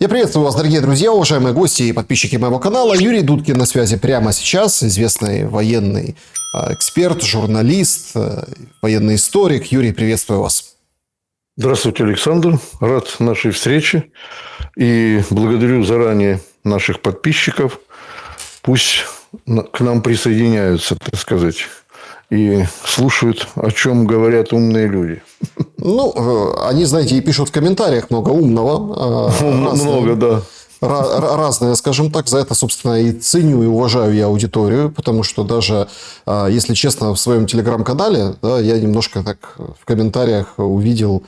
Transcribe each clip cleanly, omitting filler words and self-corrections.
Я приветствую вас, дорогие друзья, уважаемые гости и подписчики моего канала. Юрий Дудкин на связи прямо сейчас, известный военный эксперт, журналист, военный историк. Юрий, приветствую вас. Здравствуйте, Александр. Рад нашей встрече и благодарю заранее наших подписчиков. Пусть к нам присоединяются, так сказать, и слушают, о чем говорят умные люди. Ну, они, знаете, и пишут в комментариях много умного. Много, да. Разное, скажем так. За это, собственно, и ценю, и уважаю я аудиторию. Потому что даже, если честно, в своем телеграм-канале, да, я немножко так в комментариях увидел...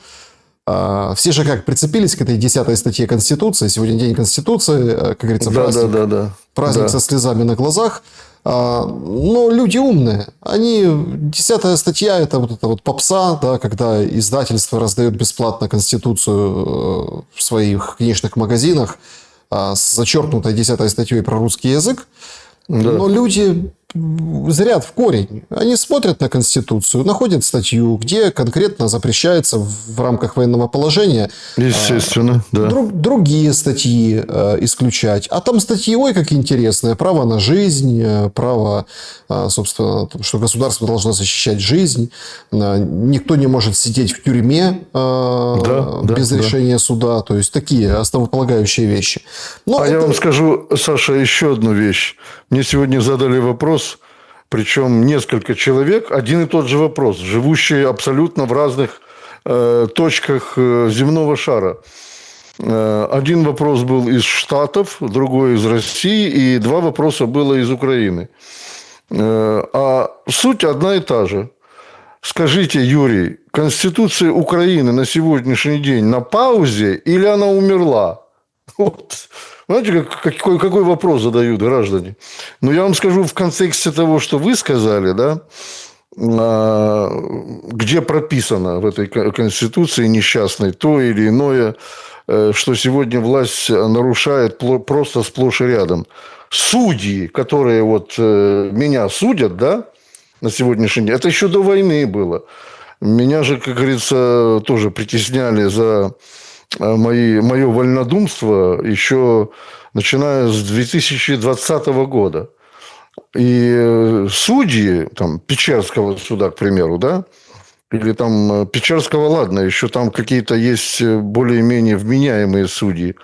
Все же как прицепились к этой 10-й статье Конституции. Сегодня день Конституции, как говорится, праздник, праздник со слезами на глазах. Но люди умные. 10-я статья – это вот попса, да, когда издательство раздает бесплатно Конституцию в своих книжных магазинах с зачеркнутой 10-й статьей про русский язык. Да. Но люди зрят в корень. Они смотрят на Конституцию, находят статью, где конкретно запрещается в рамках военного положения, естественно, да, другие статьи исключать. А там статьи, ой, как интересные. Право на жизнь, право, собственно, что государство должно защищать жизнь. Никто не может сидеть в тюрьме без решения суда. То есть, такие основополагающие вещи. Но я вам скажу, Саша, еще одну вещь. Мне сегодня задали вопрос, причем несколько человек, один и тот же вопрос, живущие абсолютно в разных точках земного шара. Один вопрос был из Штатов, другой из России, и два вопроса было из Украины. А суть одна и та же. Скажите, Юрий, Конституция Украины на сегодняшний день на паузе или она умерла? Вот. Знаете, какой вопрос задают граждане? Но я вам скажу в контексте того, что вы сказали, да, где прописано в этой Конституции несчастной то или иное, что сегодня власть нарушает просто сплошь и рядом. Судьи, которые вот меня судят, да, на сегодняшний день, это еще до войны было. Меня же, как говорится, тоже притесняли за... мое вольнодумство еще начиная с 2020 года. И судьи там, Печерского суда, к примеру, да, или там Печерского, ладно, еще там какие-то есть более-менее вменяемые судьи.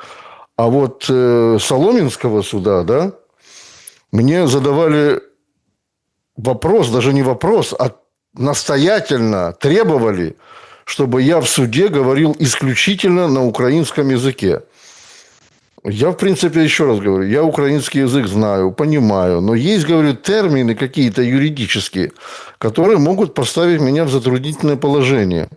А вот Соломенского суда, да, мне задавали вопрос, даже не вопрос, а настоятельно требовали, чтобы я в суде говорил исключительно на украинском языке. Я, в принципе, еще раз говорю, я украинский язык знаю, понимаю, но есть, говорю, термины какие-то юридические, которые могут поставить меня в затруднительное положение.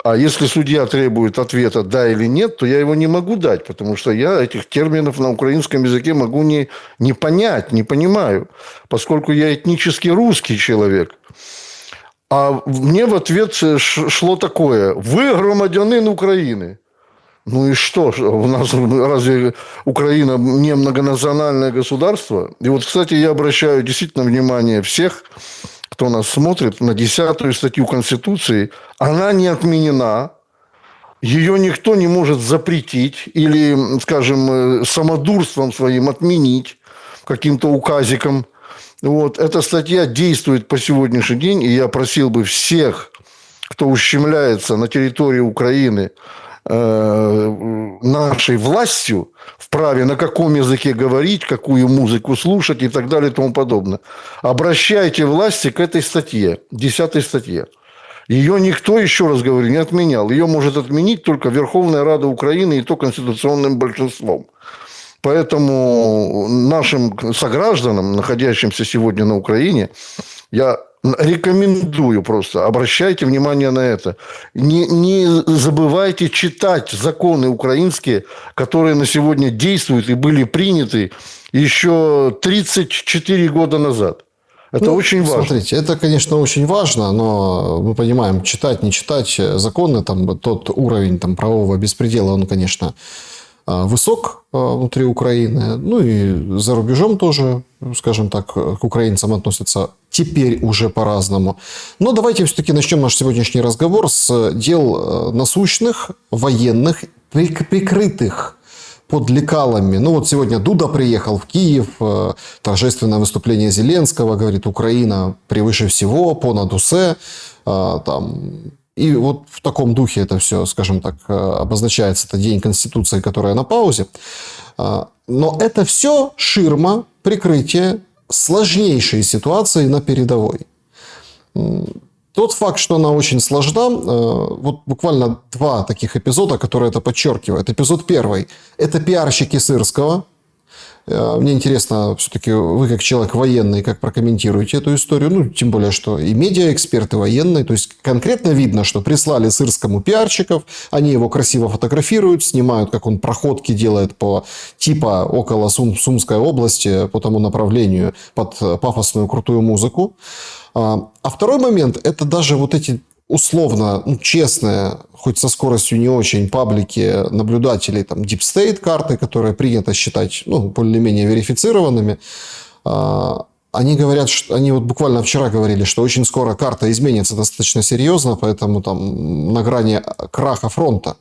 А если судья требует ответа «да» или «нет», то я его не могу дать, потому что я этих терминов на украинском языке могу не понять, не понимаю, поскольку я этнически русский человек. А мне в ответ шло такое: вы громадянин Украины. Ну и что? У нас разве Украина не многонациональное государство? И вот, кстати, я обращаю действительно внимание всех, кто нас смотрит, на 10-ю статью Конституции. Она не отменена. Ее никто не может запретить или, скажем, самодурством своим отменить каким-то указиком. Вот. Эта статья действует по сегодняшний день, и я просил бы всех, кто ущемляется на территории Украины нашей властью, в праве на каком языке говорить, какую музыку слушать и так далее и тому подобное, обращайте власти к этой статье, 10-й статье. Ее никто, еще раз говорю, не отменял. Ее может отменить только Верховная Рада Украины, и то конституционным большинством. Поэтому нашим согражданам, находящимся сегодня на Украине, я рекомендую просто, обращайте внимание на это. Не забывайте читать законы украинские, которые на сегодня действуют и были приняты еще 34 года назад. Это очень важно. Смотрите, это, конечно, очень важно, но мы понимаем, читать, не читать законы, там, тот уровень там, правового беспредела, он, конечно, высок внутри Украины. Ну и за рубежом тоже, скажем так, к украинцам относятся теперь уже по-разному. Но давайте все-таки начнем наш сегодняшний разговор с дел насущных, военных, прикрытых под лекалами. Ну вот сегодня Дуда приехал в Киев, торжественное выступление Зеленского, говорит, Украина превыше всего, понад усе, там... И вот в таком духе это все, скажем так, обозначается. Это День Конституции, которая на паузе. Но это все ширма, прикрытие сложнейшей ситуации на передовой. Тот факт, что она очень сложна, вот буквально два таких эпизода, которые это подчеркивают. Эпизод первый – это пиарщики Сырского. Мне интересно, все-таки вы как человек военный, как прокомментируете эту историю? Ну, тем более, что и медиаэксперты военные. То есть, конкретно видно, что прислали Сырскому пиарщиков, они его красиво фотографируют, снимают, как он проходки делает по типа около Сумской области, по тому направлению, под пафосную крутую музыку. А второй момент – это даже вот эти условно, честные, хоть со скоростью не очень, паблики наблюдателей, там, Deep State карты, которые принято считать, более-менее верифицированными, они говорят, что они вот буквально вчера говорили, что очень скоро карта изменится достаточно серьезно, поэтому там на грани краха фронта.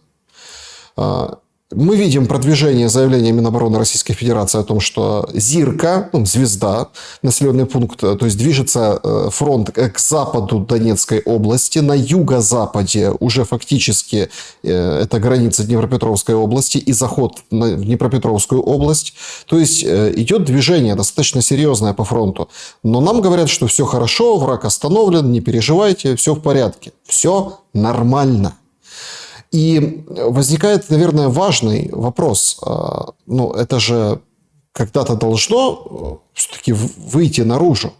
Мы видим продвижение заявления Минобороны Российской Федерации о том, что Зирка, звезда, населенный пункт, то есть движется фронт к западу Донецкой области, на юго-западе уже фактически это граница Днепропетровской области и заход в Днепропетровскую область. То есть идет движение достаточно серьезное по фронту. Но нам говорят, что все хорошо, враг остановлен, не переживайте, все в порядке, все нормально. И возникает, наверное, важный вопрос. Это же когда-то должно все-таки выйти наружу.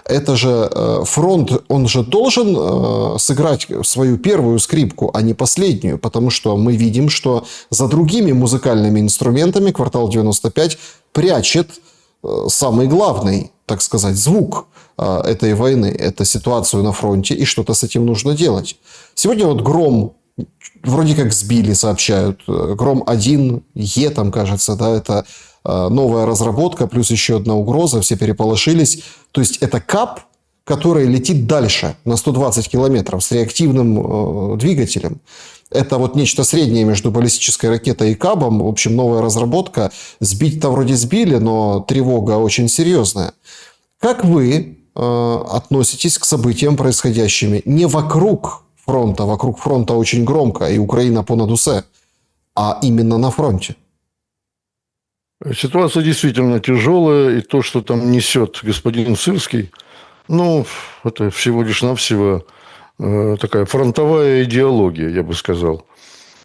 Это же фронт, он же должен сыграть свою первую скрипку, а не последнюю. Потому что мы видим, что за другими музыкальными инструментами «Квартал 95» прячет самый главный, так сказать, звук этой войны. Это ситуацию на фронте, и что-то с этим нужно делать. Сегодня вот «Гром» вроде как сбили, сообщают. Гром-1Е, там, кажется, да, это новая разработка, плюс еще одна угроза, все переполошились. То есть, это КАП, который летит дальше на 120 километров с реактивным двигателем. Это вот нечто среднее между баллистической ракетой и КАБом. В общем, новая разработка. Сбить-то вроде сбили, но тревога очень серьезная. Как вы относитесь к событиям, происходящими не вокруг фронта? Вокруг фронта очень громко, и Украина понад усе, а именно на фронте. Ситуация действительно тяжелая, и то, что там несет господин Сырский, это всего лишь навсего такая фронтовая идеология, я бы сказал,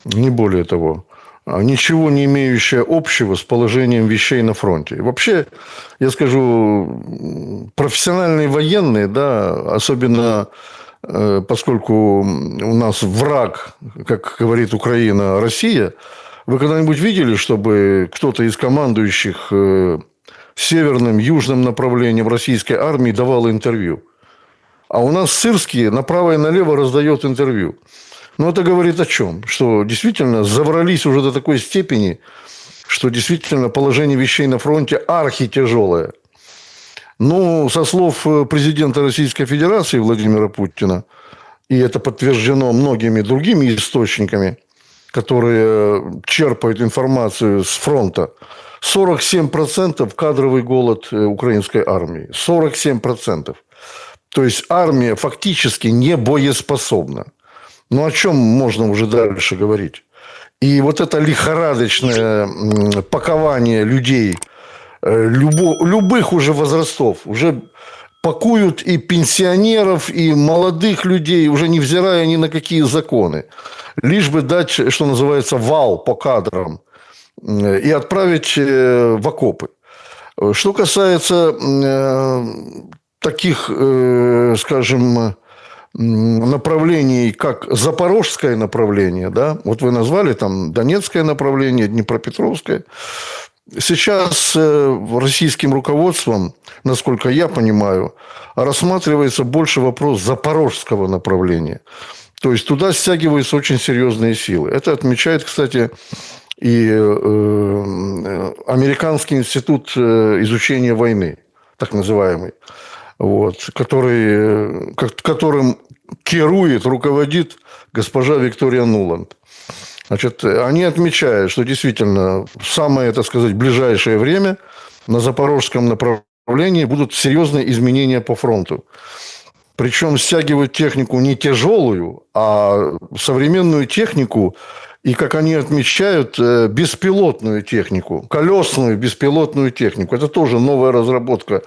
не более того. Ничего не имеющее общего с положением вещей на фронте. И вообще, я скажу, профессиональные военные, да, особенно поскольку у нас враг, как говорит Украина, Россия, вы когда-нибудь видели, чтобы кто-то из командующих северным, южным направлением российской армии давал интервью? А у нас Сырский направо и налево раздает интервью. Это говорит о чем? Что действительно заврались уже до такой степени, что действительно положение вещей на фронте архитяжелое. Со слов президента Российской Федерации Владимира Путина, и это подтверждено многими другими источниками, которые черпают информацию с фронта, 47% кадровый голод украинской армии. 47%. То есть, армия фактически не боеспособна. О чем можно уже дальше говорить? И вот это лихорадочное пакование людей любых уже возрастов, уже пакуют и пенсионеров, и молодых людей, уже невзирая ни на какие законы, лишь бы дать, что называется, вал по кадрам и отправить в окопы. Что касается таких, скажем, направлений, как запорожское направление, да, вот вы назвали там Донецкое направление, Днепропетровское. Сейчас российским руководством, насколько я понимаю, рассматривается больше вопрос запорожского направления. То есть, туда стягиваются очень серьезные силы. Это отмечает, кстати, и Американский институт изучения войны, так называемый, которым руководит госпожа Виктория Нуланд. Значит, они отмечают, что действительно в самое, так сказать, ближайшее время на запорожском направлении будут серьезные изменения по фронту. Причем стягивают технику не тяжелую, а современную технику и, как они отмечают, беспилотную технику, колесную беспилотную технику. Это тоже новая разработка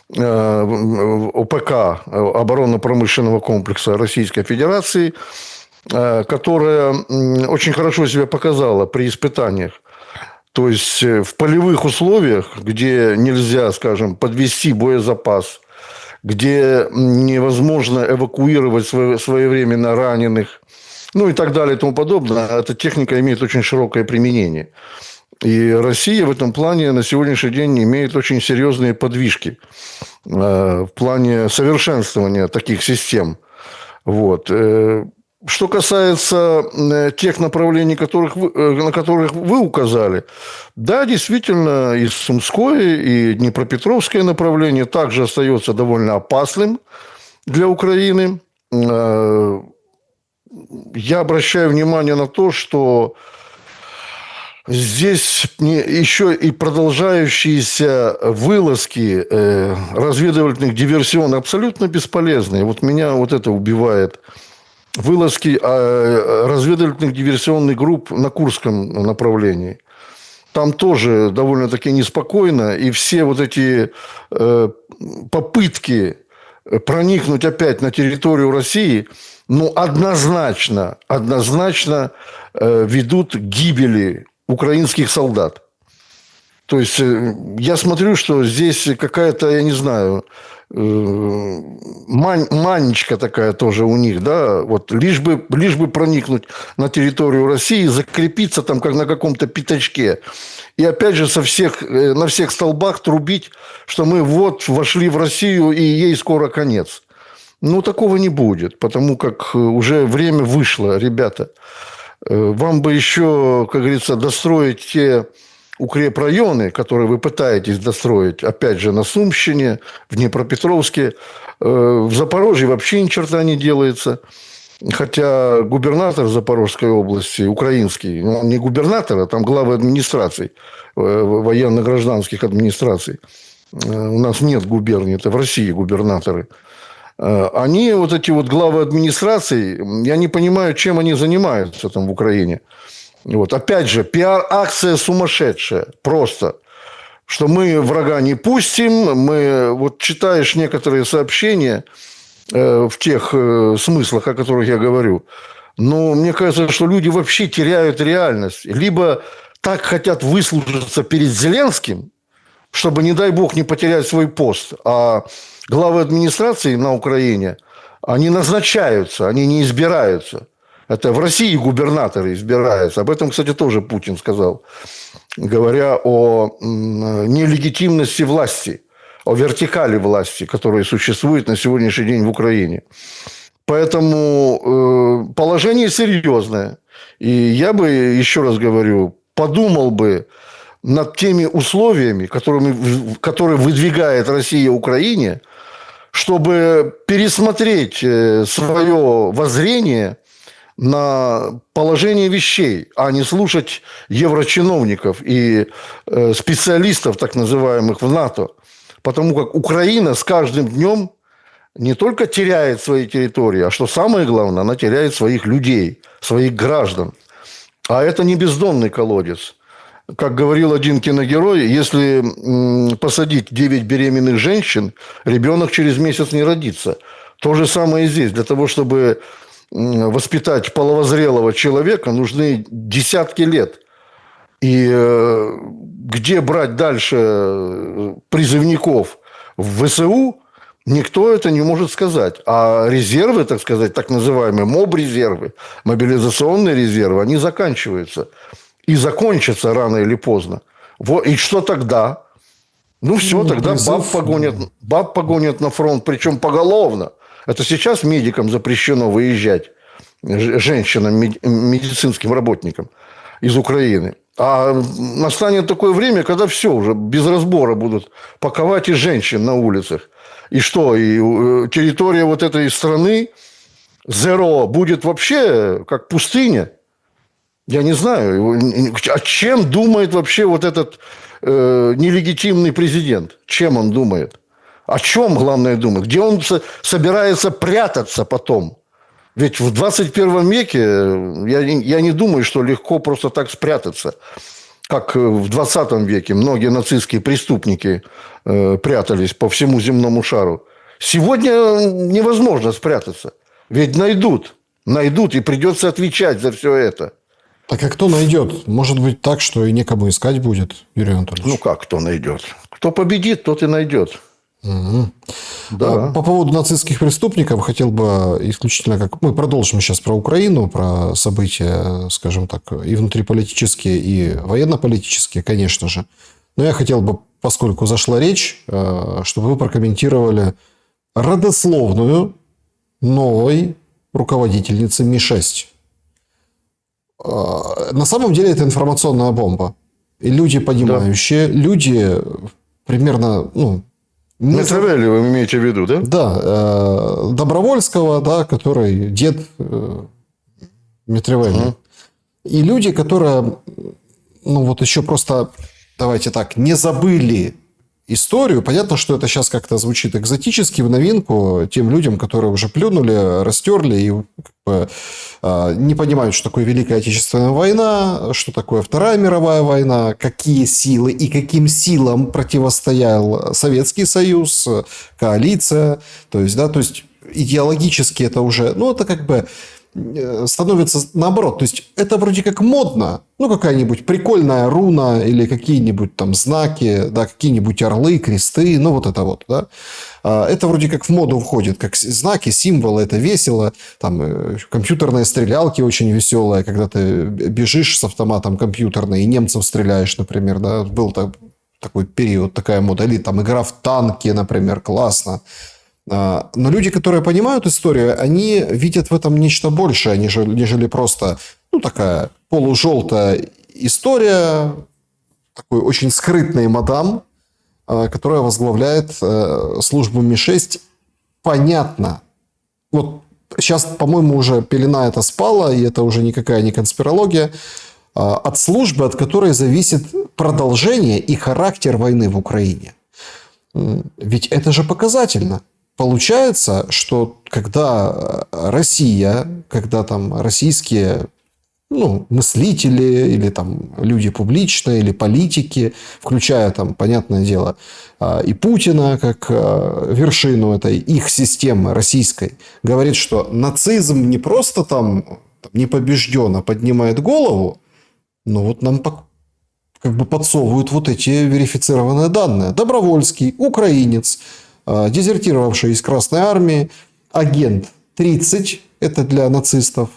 ОПК, оборонно-промышленного комплекса Российской Федерации, которая очень хорошо себя показала при испытаниях. То есть в полевых условиях, где нельзя, скажем, подвести боезапас, где невозможно эвакуировать своевременно раненых, ну и так далее и тому подобное, эта техника имеет очень широкое применение. И Россия в этом плане на сегодняшний день имеет очень серьезные подвижки в плане совершенствования таких систем. Вот. Что касается тех направлений, на которых вы указали, да, действительно, и Сумское, и Днепропетровское направление также остается довольно опасным для Украины. Я обращаю внимание на то, что здесь еще и продолжающиеся вылазки разведывательных диверсионных абсолютно бесполезные. Вот меня вот это убивает. Вылазки разведывательных диверсионных групп на Курском направлении. Там тоже довольно-таки неспокойно. И все вот эти попытки проникнуть опять на территорию России, ну, однозначно ведут к гибели украинских солдат. То есть, я смотрю, что здесь какая-то, я не знаю, манечка такая тоже у них, да, вот лишь бы проникнуть на территорию России, закрепиться там как на каком-то пятачке. И опять же на всех столбах трубить, что мы вот вошли в Россию и ей скоро конец. Ну, такого не будет, потому как уже время вышло, ребята. Вам бы еще, как говорится, достроить те укрепрайоны, которые вы пытаетесь достроить, опять же, на Сумщине, в Днепропетровске. В Запорожье вообще ни черта не делается. Хотя губернатор Запорожской области, украинский, он не губернатор, а там главы администраций, военно-гражданских администраций. У нас нет губерний, это в России губернаторы. Они, вот эти вот главы администраций, я не понимаю, чем они занимаются там в Украине. Вот. Опять же, пиар-акция сумасшедшая. Просто. Что мы врага не пустим. Вот читаешь некоторые сообщения в тех смыслах, о которых я говорю. Но мне кажется, что люди вообще теряют реальность. Либо так хотят выслужиться перед Зеленским, чтобы, не дай бог, не потерять свой пост. А главы администрации на Украине, они назначаются, они не избираются. Это в России губернаторы избираются. Об этом, кстати, тоже Путин сказал, говоря о нелегитимности власти, о вертикали власти, которая существует на сегодняшний день в Украине. Поэтому положение серьезное. И я бы, еще раз говорю, подумал бы над теми условиями, которые выдвигает Россия Украине, чтобы пересмотреть свое воззрение на положение вещей, а не слушать еврочиновников и специалистов, так называемых, в НАТО. Потому как Украина с каждым днем не только теряет свои территории, а что самое главное, она теряет своих людей, своих граждан. А это не бездонный колодец. Как говорил один киногерой, если посадить 9 беременных женщин, ребенок через месяц не родится. То же самое и здесь. Для того, чтобы воспитать половозрелого человека, нужны десятки лет. И где брать дальше призывников в ВСУ, никто это не может сказать. А резервы, так сказать, так называемые моб-резервы, мобилизационные резервы, они заканчиваются. И закончатся рано или поздно. Вот. И что тогда? Ну, все, тогда баб погонят на фронт, причем поголовно. Это сейчас медикам запрещено выезжать, женщинам, медицинским работникам из Украины. А настанет такое время, когда все уже без разбора будут паковать и женщин на улицах. И что? И территория вот этой страны, ЗРО, будет вообще как пустыня. Я не знаю, о чем думает вообще вот этот нелегитимный президент? Чем он думает? О чем, главное, думает? Где он собирается прятаться потом? Ведь в 21 веке я не думаю, что легко просто так спрятаться. Как в 20 веке многие нацистские преступники прятались по всему земному шару. Сегодня невозможно спрятаться. Ведь найдут и придется отвечать за все это. Так а кто найдет? Может быть так, что и некому искать будет, Юрий Анатольевич? Ну, как кто найдет? Кто победит, тот и найдет. Угу. Да. По поводу нацистских преступников хотел бы исключительно, как мы продолжим сейчас про Украину, про события, скажем так, и внутриполитические, и военно-политические, конечно же. Но я хотел бы, поскольку зашла речь, чтобы вы прокомментировали родословную новой руководительницы Ми-6. На самом деле это информационная бомба. И люди, понимающие, люди примерно... Митровелли вы имеете в виду, да? Да. Добровольского, да, который дед Митровелли. И люди, которые, еще просто, давайте так, не забыли историю. Понятно, что это сейчас как-то звучит экзотически, в новинку тем людям, которые уже плюнули, растерли и не понимают, что такое Великая Отечественная война, что такое Вторая мировая война, какие силы и каким силам противостоял Советский Союз, коалиция. То есть идеологически это уже, это как бы становится наоборот. То есть это вроде как модно. Какая-нибудь прикольная руна или какие-нибудь там знаки, да, какие-нибудь орлы, кресты, это вот, да. Это вроде как в моду входит, как знаки, символы, это весело. Там компьютерные стрелялки очень веселые, когда ты бежишь с автоматом компьютерным и немцев стреляешь, например, да. Был такой период, такая мода. Или там игра в танки, например, классно. Но люди, которые понимают историю, они видят в этом нечто большее, нежели просто такая полужелтая история, такой очень скрытный мадам, которая возглавляет службу Ми-6. Понятно. Вот сейчас, по-моему, уже пелена эта спала, и это уже никакая не конспирология. От службы, от которой зависит продолжение и характер войны в Украине. Ведь это же показательно. Получается, что когда Россия, когда там российские мыслители или там люди публичные, или политики, включая там, понятное дело, и Путина как вершину этой их системы российской, говорит, что нацизм не просто там не побежден, а поднимает голову, но нам как бы подсовывают вот эти верифицированные данные. Добровольский, украинец, дезертировавший из Красной Армии, агент 30, это для нацистов,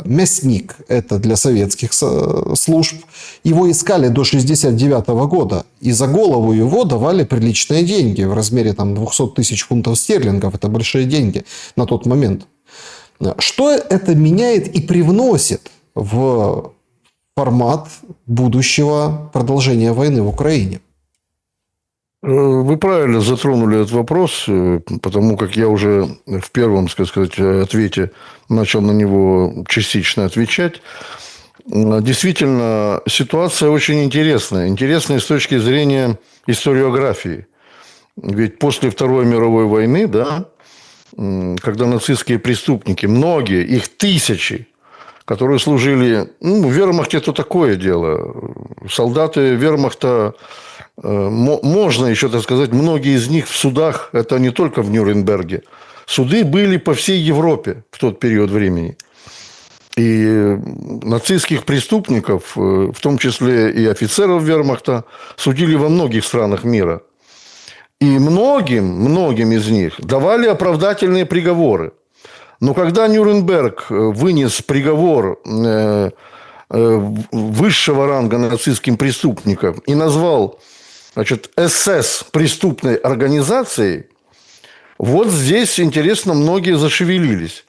мясник, это для советских служб. Его искали до 1969 года, и за голову его давали приличные деньги в размере 200 тысяч фунтов стерлингов. Это большие деньги на тот момент. Что это меняет и привносит в формат будущего продолжения войны в Украине? Вы правильно затронули этот вопрос, потому как я уже в первом, ответе начал на него частично отвечать. Действительно, ситуация очень интересная. Интересная с точки зрения историографии. Ведь после Второй мировой войны, да, когда нацистские преступники, многие, их тысячи, которые служили... в вермахте это такое дело. Солдаты вермахта... Можно еще, многие из них в судах, это не только в Нюрнберге. Суды были по всей Европе в тот период времени. И нацистских преступников, в том числе и офицеров вермахта, судили во многих странах мира. И многим из них давали оправдательные приговоры. Но когда Нюрнберг вынес приговор высшего ранга нацистским преступникам и назвал СС преступной организацией, вот здесь, интересно, многие зашевелились.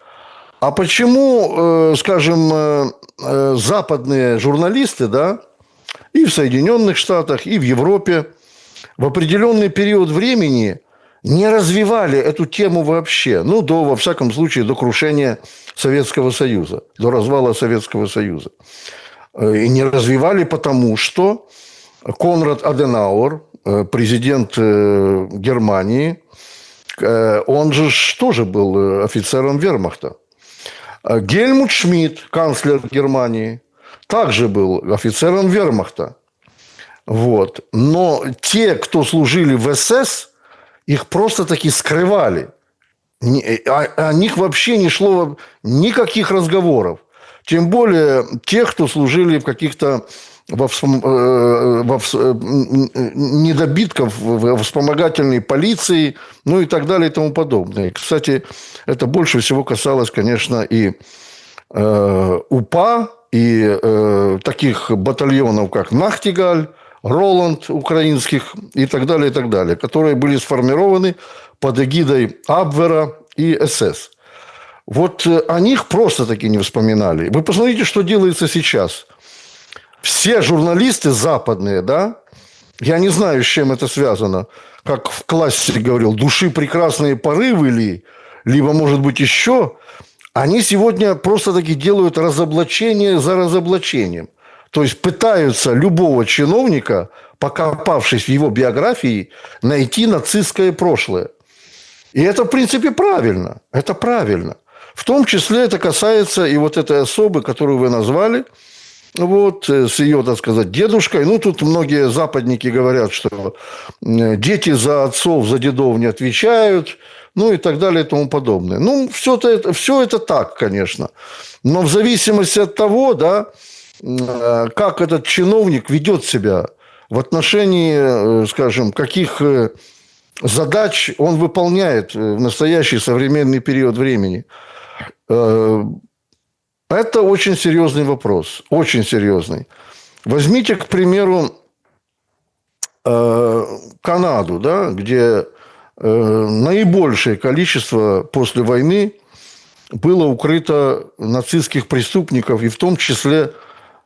А почему, западные журналисты, да, и в Соединенных Штатах, и в Европе в определенный период времени не развивали эту тему вообще? Во всяком случае, до крушения Советского Союза, до развала Советского Союза. И не развивали потому, что Конрад Аденауэр, президент Германии, он же тоже был офицером вермахта. Гельмут Шмидт, канцлер Германии, также был офицером вермахта. Вот. Но те, кто служили в СС, их просто-таки скрывали. О них вообще не шло никаких разговоров. Тем более тех, кто служили в каких-то недобитков в вспомогательной полиции, ну и так далее и тому подобное. Кстати, это больше всего касалось, конечно, и УПА, и таких батальонов, как Нахтигаль, Роланд украинских и так далее, которые были сформированы под эгидой Абвера и СС. Вот о них просто-таки не вспоминали. Вы посмотрите, что делается сейчас. Все журналисты западные, да, я не знаю, с чем это связано, как в классике говорил, души прекрасные порывы ли, либо, может быть, еще, они сегодня просто-таки делают разоблачение за разоблачением. То есть пытаются любого чиновника, покопавшись в его биографии, найти нацистское прошлое. И это, в принципе, правильно. Это правильно. В том числе это касается и вот этой особы, которую вы назвали, вот, с ее, так сказать, дедушкой. Ну, тут многие западники говорят, что дети за отцов, за дедов не отвечают, ну, и так далее, и тому подобное. Ну, все это так, конечно. Но в зависимости от того, да, как этот чиновник ведет себя в отношении, скажем, каких задач он выполняет в настоящий современный период времени, это очень серьезный вопрос, очень серьезный. Возьмите, к примеру, Канаду, да, где наибольшее количество после войны было укрыто нацистских преступников, и в том числе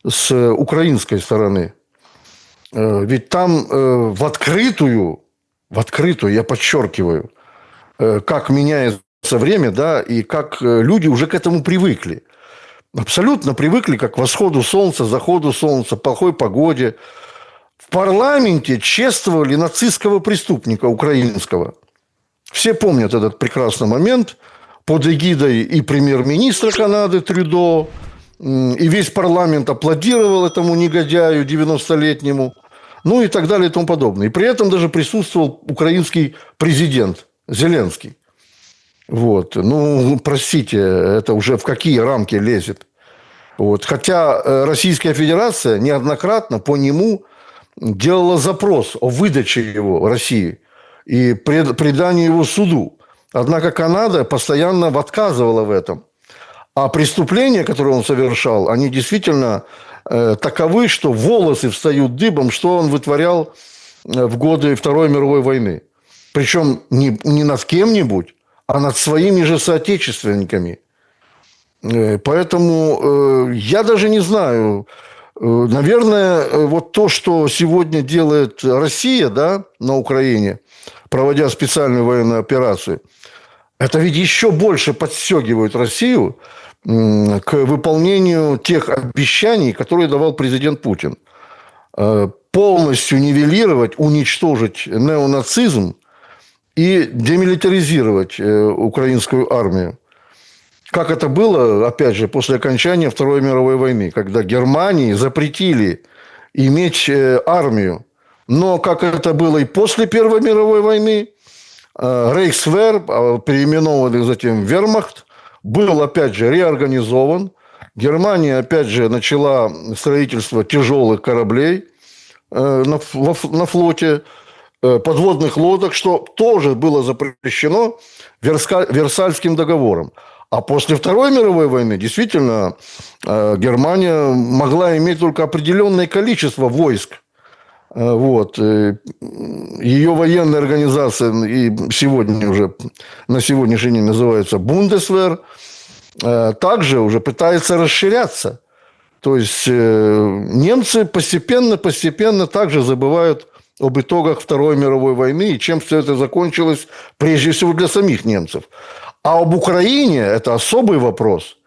с украинской стороны. Ведь там в открытую, я подчеркиваю, как меняется время, да, и как люди уже к этому привыкли. Абсолютно привыкли как к восходу солнца, заходу солнца, плохой погоде. В парламенте чествовали нацистского преступника украинского. Все помнят этот прекрасный момент под эгидой и премьер-министра Канады Трюдо, и весь парламент аплодировал этому негодяю 90-летнему, ну и так далее и тому подобное. И при этом даже присутствовал украинский президент Зеленский. Вот. Ну, простите, это уже в какие рамки лезет. Вот. Хотя Российская Федерация неоднократно по нему делала запрос о выдаче его России и предании его суду. Однако Канада постоянно отказывала в этом. А преступления, которые он совершал, они действительно таковы, что волосы встают дыбом, что он вытворял в годы Второй мировой войны. Причем не над кем-нибудь, а над своими же соотечественниками. Поэтому я даже не знаю. Наверное, вот то, что сегодня делает Россия, да, на Украине, проводя специальную военную операцию, это ведь еще больше подстегивает Россию к выполнению тех обещаний, которые давал президент Путин. Полностью нивелировать, уничтожить неонацизм и демилитаризировать украинскую армию. Как это было, опять же, после окончания Второй мировой войны, когда Германии запретили иметь армию. Но как это было и после Первой мировой войны, Рейхсвер, переименованный затем в Вермахт, был, опять же, реорганизован. Германия, опять же, начала строительство тяжелых кораблей на флоте, подводных лодок, что тоже было запрещено Версальским договором. А после Второй мировой войны действительно Германия могла иметь только определенное количество войск. Вот. Ее военная организация и сегодня уже на сегодняшний день называется Бундесвер, также уже пытается расширяться. То есть немцы постепенно также забывают об итогах Второй мировой войны и чем все это закончилось прежде всего для самих немцев. А об Украине это особый вопрос.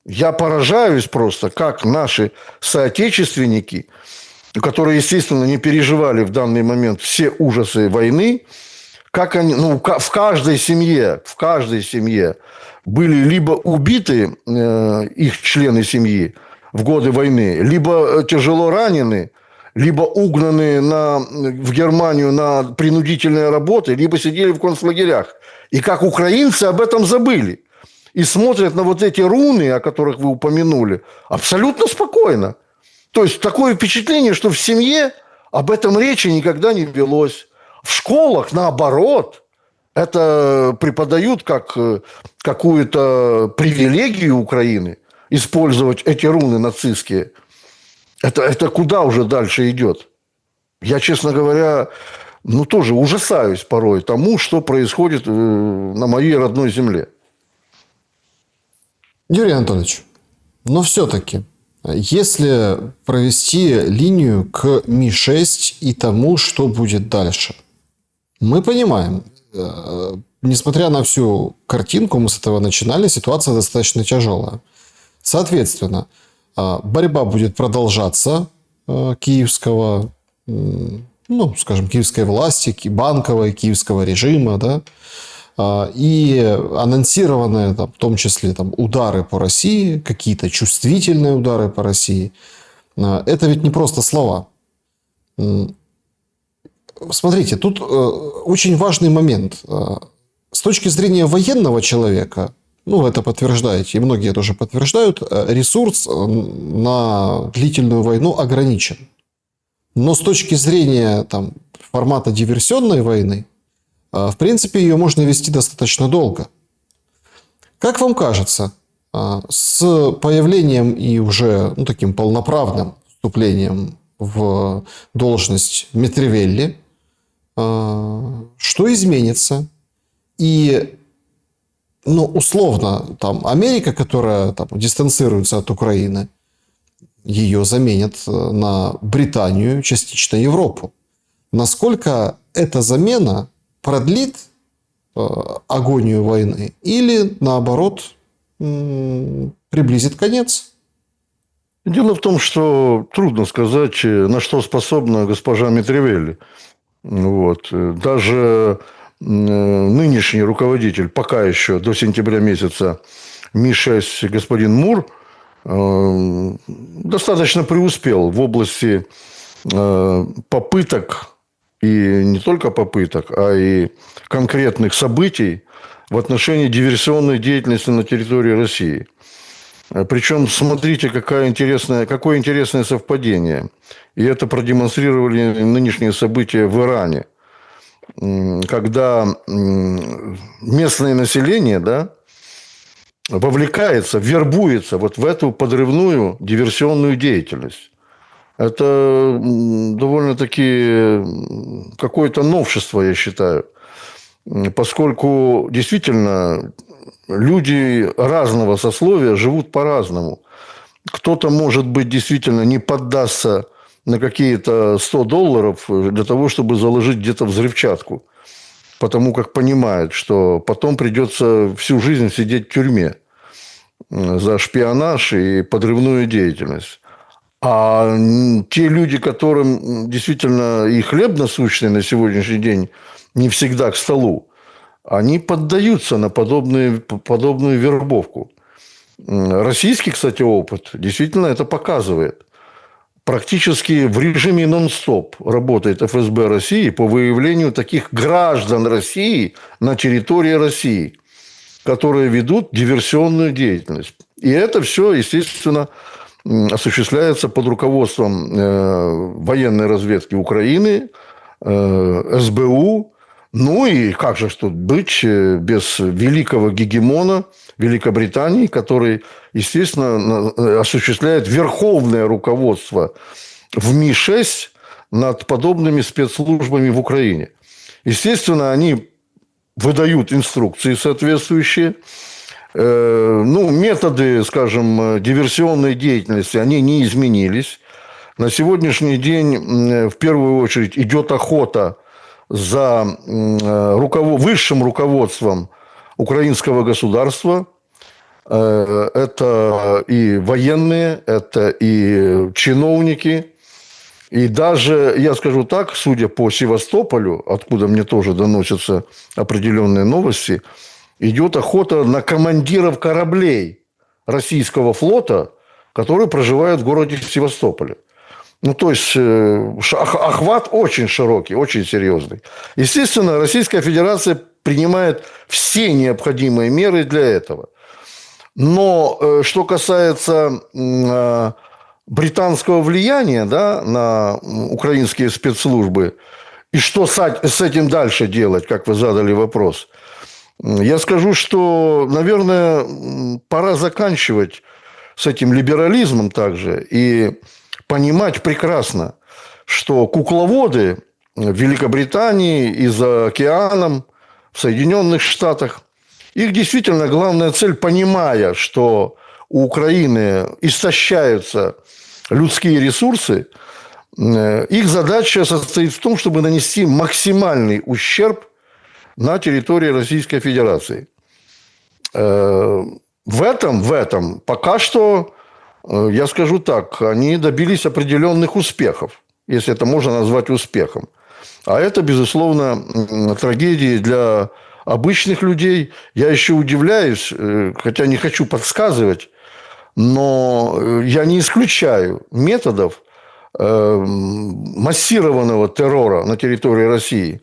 Я поражаюсь просто, как наши соотечественники, которые, естественно, не переживали в данный момент все ужасы войны, как они, в каждой семье были либо убиты их члены семьи в годы войны, либо тяжело ранены, либо угнаны в Германию на принудительные работы, либо сидели в концлагерях. И как украинцы об этом забыли. И смотрят на вот эти руны, о которых вы упомянули, абсолютно спокойно. То есть такое впечатление, что в семье об этом речи никогда не велось. В школах, наоборот, это преподают как какую-то привилегию Украины использовать эти руны нацистские. Это куда уже дальше идет? Я, честно говоря, тоже ужасаюсь порой тому, что происходит на моей родной земле. Юрий Анатольевич, но все-таки, если провести линию к Ми-6 и тому, что будет дальше, мы понимаем, несмотря на всю картинку, мы с этого начинали, ситуация достаточно тяжелая. Соответственно, борьба будет продолжаться киевской власти, банковой, киевского режима, да, и анонсированные, в том числе, удары по России, какие-то чувствительные удары по России, это ведь не просто слова. Смотрите, тут очень важный момент. С точки зрения военного человека, вы это подтверждаете, и многие тоже подтверждают, ресурс на длительную войну ограничен. Но с точки зрения формата диверсионной войны, в принципе, ее можно вести достаточно долго. Как вам кажется, с появлением и уже таким полноправным вступлением в должность Митревелли, что изменится? И, условно, Америка, которая дистанцируется от Украины, ее заменят на Британию, частично Европу. Насколько эта замена продлит агонию войны или, наоборот, приблизит конец? Дело в том, что трудно сказать, на что способна госпожа Митревелли. Даже нынешний руководитель, пока еще до сентября месяца, Ми-6 господин Мур, достаточно преуспел в области попыток, и не только попыток, а и конкретных событий в отношении диверсионной деятельности на территории России. Причем, смотрите, какое интересное совпадение. И это продемонстрировали нынешние события в Иране. Когда местное население, вовлекается, вербуется в эту подрывную диверсионную деятельность. Это довольно-таки какое-то новшество, я считаю. Поскольку действительно люди разного сословия живут по-разному. Кто-то, может быть, действительно не поддастся на какие-то $100 для того, чтобы заложить где-то взрывчатку. Потому как понимает, что потом придется всю жизнь сидеть в тюрьме за шпионаж и подрывную деятельность. А те люди, которым действительно и хлеб насущный на сегодняшний день не всегда к столу, они поддаются на подобную вербовку. Российский, кстати, опыт действительно это показывает. Практически в режиме нон-стоп работает ФСБ России по выявлению таких граждан России на территории России, которые ведут диверсионную деятельность. И это все, естественно, осуществляется под руководством военной разведки Украины, СБУ. И как же тут быть без великого гегемона Великобритании, который, естественно, осуществляет верховное руководство в Ми-6 над подобными спецслужбами в Украине. Естественно, они выдают инструкции соответствующие. Методы, скажем, диверсионной деятельности, они не изменились. На сегодняшний день, в первую очередь, идет охота за высшим руководством украинского государства. Это и военные, это и чиновники. И даже, я скажу так, судя по Севастополю, откуда мне тоже доносятся определенные новости, идет охота на командиров кораблей российского флота, которые проживают в городе Севастополе. Ну, то есть, охват очень широкий, очень серьезный. Естественно, Российская Федерация принимает все необходимые меры для этого. Но что касается британского влияния, да, на украинские спецслужбы, и что с этим дальше делать, как вы задали вопрос, я скажу, что, наверное, пора заканчивать с этим либерализмом также и понимать прекрасно, что кукловоды в Великобритании и за океаном, в Соединенных Штатах, их действительно главная цель, понимая, что у Украины истощаются людские ресурсы, их задача состоит в том, чтобы нанести максимальный ущерб на территории Российской Федерации. В этом пока что, я скажу так, они добились определенных успехов, если это можно назвать успехом. А это, безусловно, трагедия для обычных людей. Я еще удивляюсь, хотя не хочу подсказывать, но я не исключаю методов массированного террора на территории России,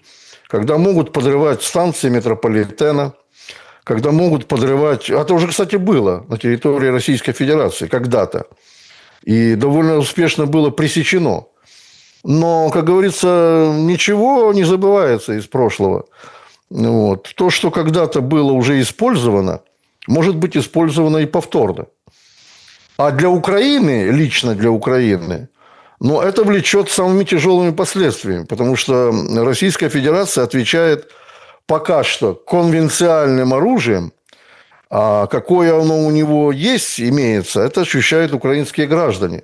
когда могут подрывать станции метрополитена, когда могут подрывать... Это уже, кстати, было на территории Российской Федерации когда-то. И довольно успешно было пресечено. Но, как говорится, ничего не забывается из прошлого. Вот. То, что когда-то было уже использовано, может быть использовано и повторно. А для Украины, лично для Украины, но это влечет самыми тяжелыми последствиями, потому что Российская Федерация отвечает пока что конвенциальным оружием, а какое оно у него есть, имеется, это ощущают украинские граждане,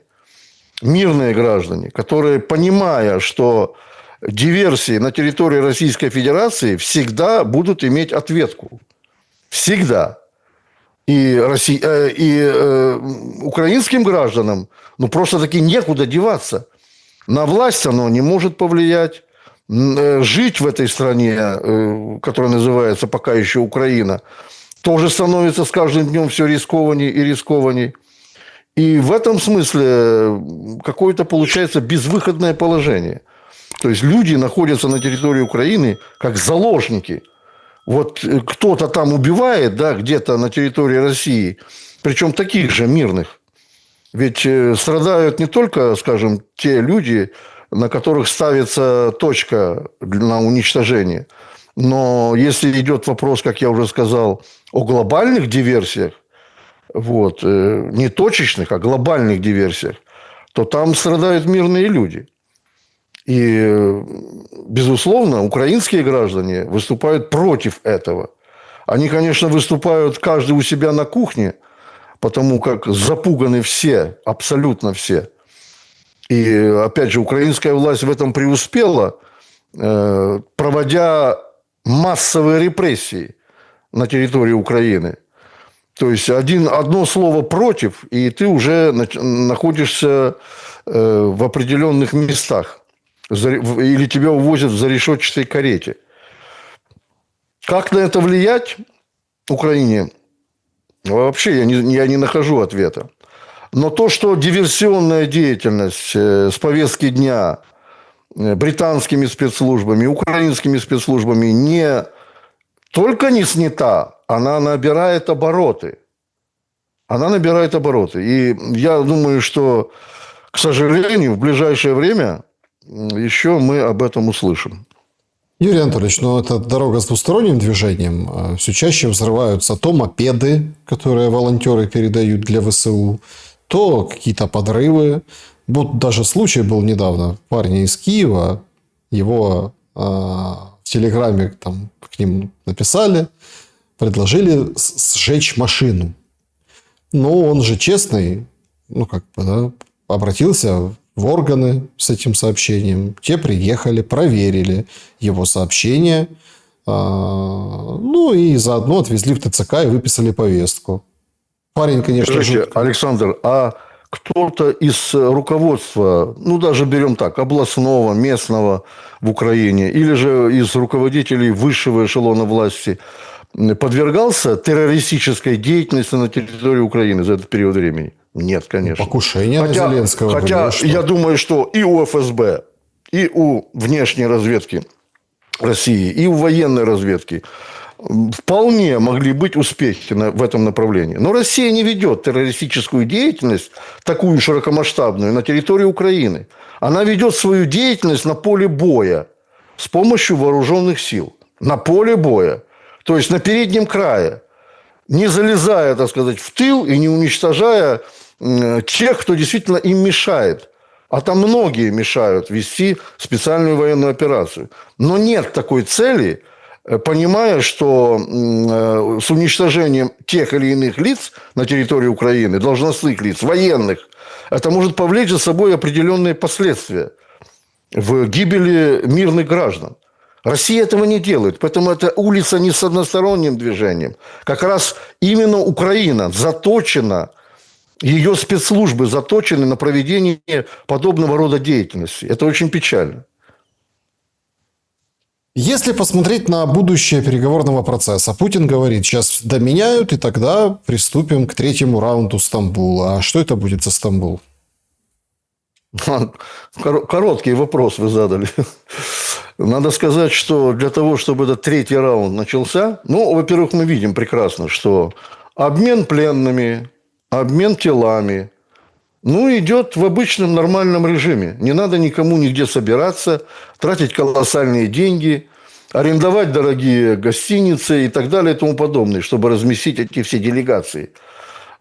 мирные граждане, которые, понимая, что диверсии на территории Российской Федерации всегда будут иметь ответку. Всегда. И украинским гражданам просто-таки некуда деваться. На власть оно не может повлиять. Жить в этой стране, которая называется пока еще Украина, тоже становится с каждым днем все рискованней и рискованней. И в этом смысле какое-то получается безвыходное положение. То есть люди находятся на территории Украины как заложники. Вот кто-то там убивает, да, где-то на территории России, причем таких же мирных. Ведь страдают не только, скажем, те люди, на которых ставится точка на уничтожение. Но если идет вопрос, как я уже сказал, о глобальных диверсиях, вот, не точечных, а глобальных диверсиях, то там страдают мирные люди. И, безусловно, украинские граждане выступают против этого. Они, конечно, выступают каждый у себя на кухне, потому как запуганы все, абсолютно все. И, опять же, украинская власть в этом преуспела, проводя массовые репрессии на территории Украины. То есть, одно слово «против», и ты уже находишься в определенных местах. Или тебя увозят в зарешетчатой карете. Как на это влиять Украине? Вообще я не нахожу ответа. Но то, что диверсионная деятельность с повестки дня британскими спецслужбами, украинскими спецслужбами не только не снята, она набирает обороты. Она набирает обороты. И я думаю, что, к сожалению, в ближайшее время еще мы об этом услышим. Юрий Анатольевич, но это дорога с двусторонним движением. Все чаще взрываются то мопеды, которые волонтеры передают для ВСУ, то какие-то подрывы. Вот даже случай был недавно. Парня из Киева, его в Телеграме там, к ним написали, предложили сжечь машину. Но он же честный, обратился в органы с этим сообщением. Те приехали, проверили его сообщение. И заодно отвезли в ТЦК и выписали повестку. Парень, конечно, Скажите, жутко. Александр, а кто-то из руководства, ну, даже берем так, областного, местного в Украине, или же из руководителей высшего эшелона власти подвергался террористической деятельности на территории Украины за этот период времени? Нет, Ну, конечно. покушения на Хотя, Зеленского были. хотя А что? я думаю, что и у ФСБ, и у внешней разведки России, и у военной разведки вполне могли быть успехи в этом направлении. Но Россия не ведет террористическую деятельность, такую широкомасштабную, на территории Украины. Она ведет свою деятельность на поле боя с помощью вооруженных сил. На поле боя. То есть, на переднем крае. Не залезая, так сказать, в тыл и не уничтожая тех, кто действительно им мешает. А там многие мешают вести специальную военную операцию. Но нет такой цели, понимая, что с уничтожением тех или иных лиц на территории Украины, должностных лиц, военных, это может повлечь за собой определенные последствия в гибели мирных граждан. Россия этого не делает, поэтому эта улица не с односторонним движением. Как раз именно Украина заточена, ее спецслужбы заточены на проведение подобного рода деятельности. Это очень печально. Если посмотреть на будущее переговорного процесса, Путин говорит, сейчас доменяют, и тогда приступим к третьему раунду Стамбула. А что это будет за Стамбул? Короткий вопрос вы задали. Надо сказать, что для того, чтобы этот третий раунд начался, ну, во-первых, мы видим прекрасно, что обмен пленными, обмен телами, ну, идет в обычном нормальном режиме. Не надо никому нигде собираться, тратить колоссальные деньги, арендовать дорогие гостиницы и так далее и тому подобное, чтобы разместить эти все делегации.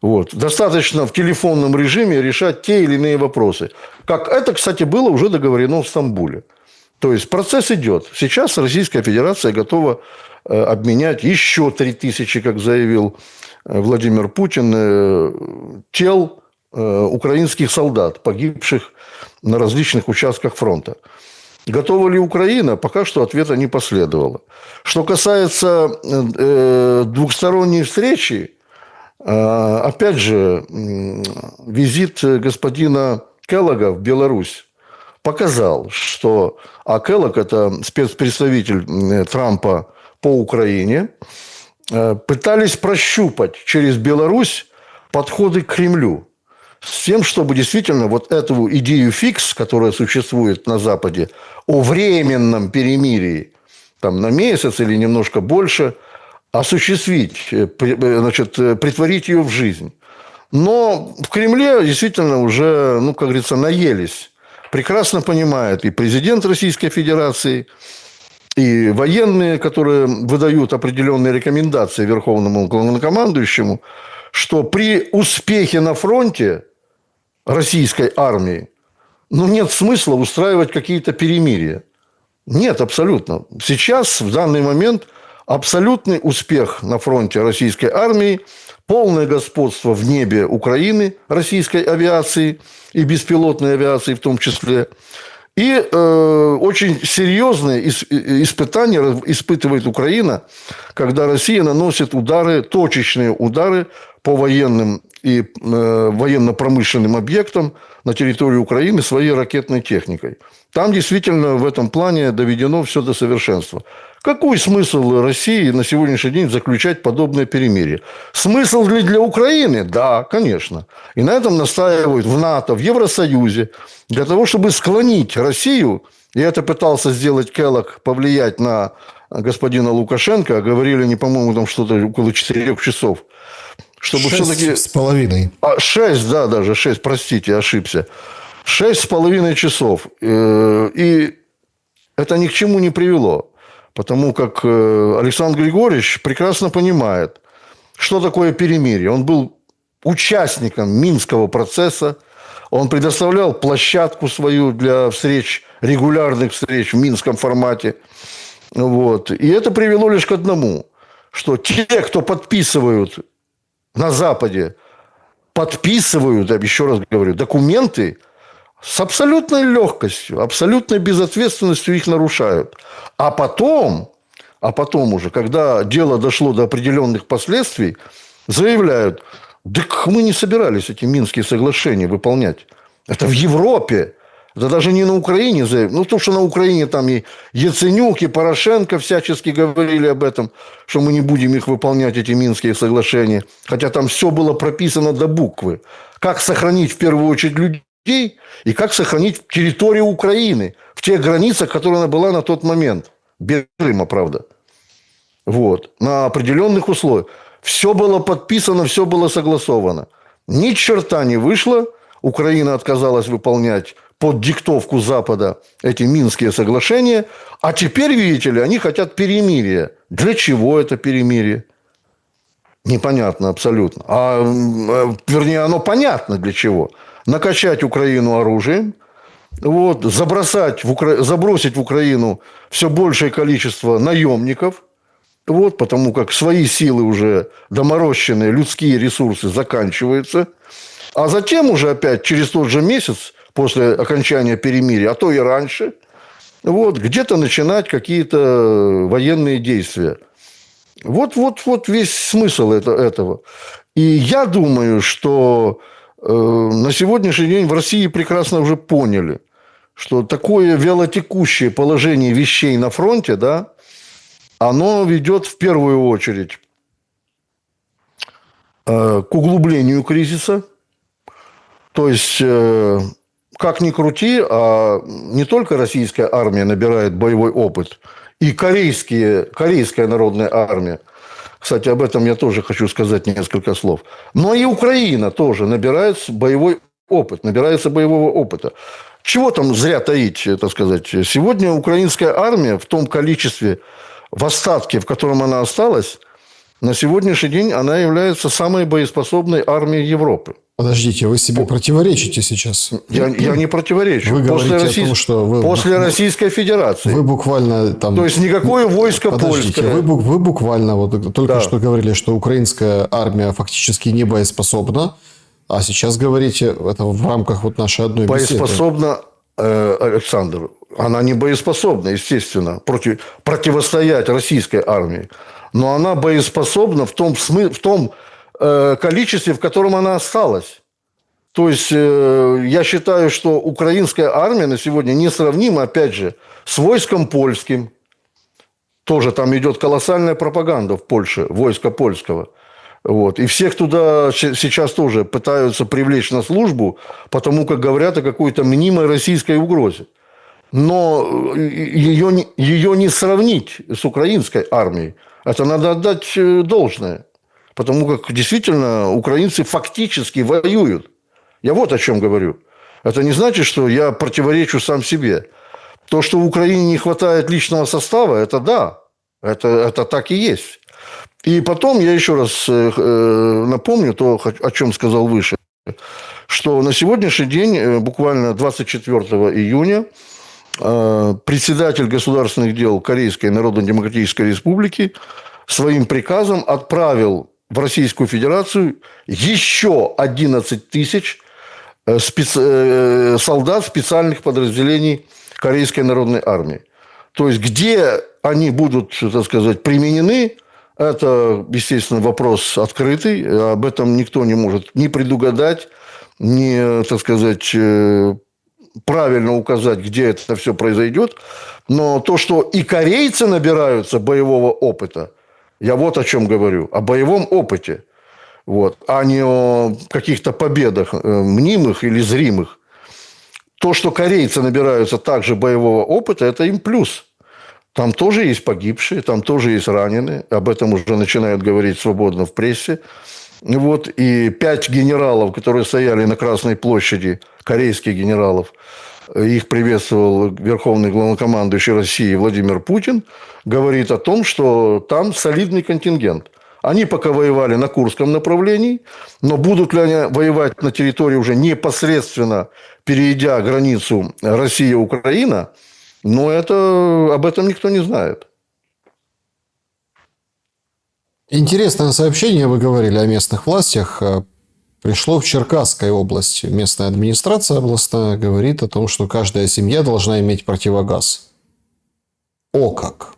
Вот. Достаточно в телефонном режиме решать те или иные вопросы. Как это, кстати, было уже договорено в Стамбуле. То есть, процесс идет. Сейчас Российская Федерация готова обменять еще 3000, как заявил Владимир Путин, тел украинских солдат, погибших на различных участках фронта. Готова ли Украина? Пока что ответа не последовало. Что касается двухсторонней встречи, опять же, визит господина Келлога в Беларусь показал, что... А Келлог – это спецпредставитель Трампа по Украине. Пытались прощупать через Беларусь подходы к Кремлю. С тем, чтобы действительно вот эту идею фикс, которая существует на Западе, о временном перемирии, там, на месяц или немножко больше, осуществить, значит, притворить ее в жизнь. Но в Кремле действительно уже, ну, как говорится, наелись. Прекрасно понимает и президент Российской Федерации, и военные, которые выдают определенные рекомендации Верховному главнокомандующему, что при успехе на фронте российской армии, ну, нет смысла устраивать какие-то перемирия. Нет, абсолютно. Сейчас, в данный момент, абсолютный успех на фронте российской армии, полное господство в небе Украины, российской авиации и беспилотной авиации в том числе. И очень серьезные испытания испытывает Украина, когда Россия наносит удары, точечные удары по военным и военно-промышленным объектам на территории Украины своей ракетной техникой. Там действительно в этом плане доведено все до совершенства. Какой смысл России на сегодняшний день заключать подобное перемирие? Смысл ли для Украины? Да, конечно. И на этом настаивают в НАТО, в Евросоюзе, для того, чтобы склонить Россию, и это пытался сделать Келлог, повлиять на господина Лукашенко, говорили они, по-моему, там что-то около 4 часов, чтобы все-таки... 6,5. 6, да, даже 6, простите, ошибся. 6,5 часов. И это ни к чему не привело. Потому как Александр Григорьевич прекрасно понимает, что такое перемирие. Он был участником Минского процесса. Он предоставлял площадку свою для встреч, регулярных встреч в Минском формате. Вот. И это привело лишь к одному, что те, кто подписывают на Западе, подписывают, еще раз говорю, документы, с абсолютной легкостью, абсолютной безответственностью их нарушают. А потом уже, когда дело дошло до определенных последствий, заявляют, Так мы не собирались эти Минские соглашения выполнять. Это в Европе. Это даже не на Украине. Ну, то, что на Украине там и Яценюк, и Порошенко всячески говорили об этом, что мы не будем их выполнять, эти Минские соглашения. Хотя там все было прописано до буквы. Как сохранить в первую очередь людей и как сохранить территорию Украины в тех границах, которые она была на тот момент. Без Крыма, правда. Вот. На определенных условиях. Все было подписано, все было согласовано. Ни черта не вышло. Украина отказалась выполнять под диктовку Запада эти Минские соглашения. А теперь, видите ли, они хотят перемирия. Для чего это перемирие? Непонятно абсолютно. Вернее, оно понятно для чего. Накачать Украину оружием. Вот, забросить в Украину все большее количество наемников. Вот, потому как свои силы уже доморощенные, людские ресурсы заканчиваются. А затем уже опять через тот же месяц после окончания перемирия, а то и раньше, вот, где-то начинать какие-то военные действия. Вот весь смысл этого. И я думаю, что на сегодняшний день в России прекрасно уже поняли, что такое вялотекущее положение вещей на фронте, да, оно ведет в первую очередь к углублению кризиса. То есть, как ни крути, а не только российская армия набирает боевой опыт, и корейская народная армия, кстати, об этом я тоже хочу сказать несколько слов, но и Украина тоже набирается боевого опыта. Чего там зря таить, так сказать. Сегодня украинская армия в том количестве, в остатке, в котором она осталась, на сегодняшний день она является самой боеспособной армией Европы. Подождите, вы себе противоречите сейчас. Я не противоречу. Вы говорите о том, что после Российской Федерации. Вы буквально там... То есть, никакое войско Подождите, польское. Вы буквально вот только что говорили, что украинская армия фактически не боеспособна, а сейчас говорите, это в рамках вот нашей одной беседы. Боеспособна, Александр, она не боеспособна, естественно, противостоять российской армии. Но она боеспособна в том количестве, в котором она осталась. То есть, я считаю, что украинская армия на сегодня несравнима, опять же, с войском польским. Тоже там идет колоссальная пропаганда в Польше, войска польского. Вот. И всех туда сейчас тоже пытаются привлечь на службу, потому как говорят о какой-то мнимой российской угрозе. Но ее не сравнить с украинской армией. Это надо отдать должное. Потому как действительно украинцы фактически воюют. Я вот о чем говорю. Это не значит, что я противоречу сам себе. То, что в Украине не хватает личного состава, это да. Это так и есть. И потом я еще раз напомню то, о чем сказал выше. Что на сегодняшний день, буквально 24 июня, председатель государственных дел Корейской Народно-Демократической Республики своим приказом отправил в Российскую Федерацию еще 11 тысяч солдат специальных подразделений Корейской народной армии. То есть, где они будут, так сказать, применены, это, естественно, вопрос открытый. Об этом никто не может ни предугадать, ни, так сказать, правильно указать, где это все произойдет. Но то, что и корейцы набираются боевого опыта, я вот о чем говорю, о боевом опыте, вот, а не о каких-то победах мнимых или зримых. То, что корейцы набираются также боевого опыта, это им плюс. Там тоже есть погибшие, там тоже есть раненые. Об этом уже начинают говорить свободно в прессе. Вот, и 5 генералов, которые стояли на Красной площади, корейских генералов, их приветствовал верховный главнокомандующий России Владимир Путин, говорит о том, что там солидный контингент. Они пока воевали на Курском направлении, но будут ли они воевать на территории уже непосредственно, перейдя границу Россия-Украина, но об этом никто не знает. Интересное сообщение, вы говорили о местных властях. Пришло в Черкасской области. Местная администрация областная говорит о том, что каждая семья должна иметь противогаз. О как!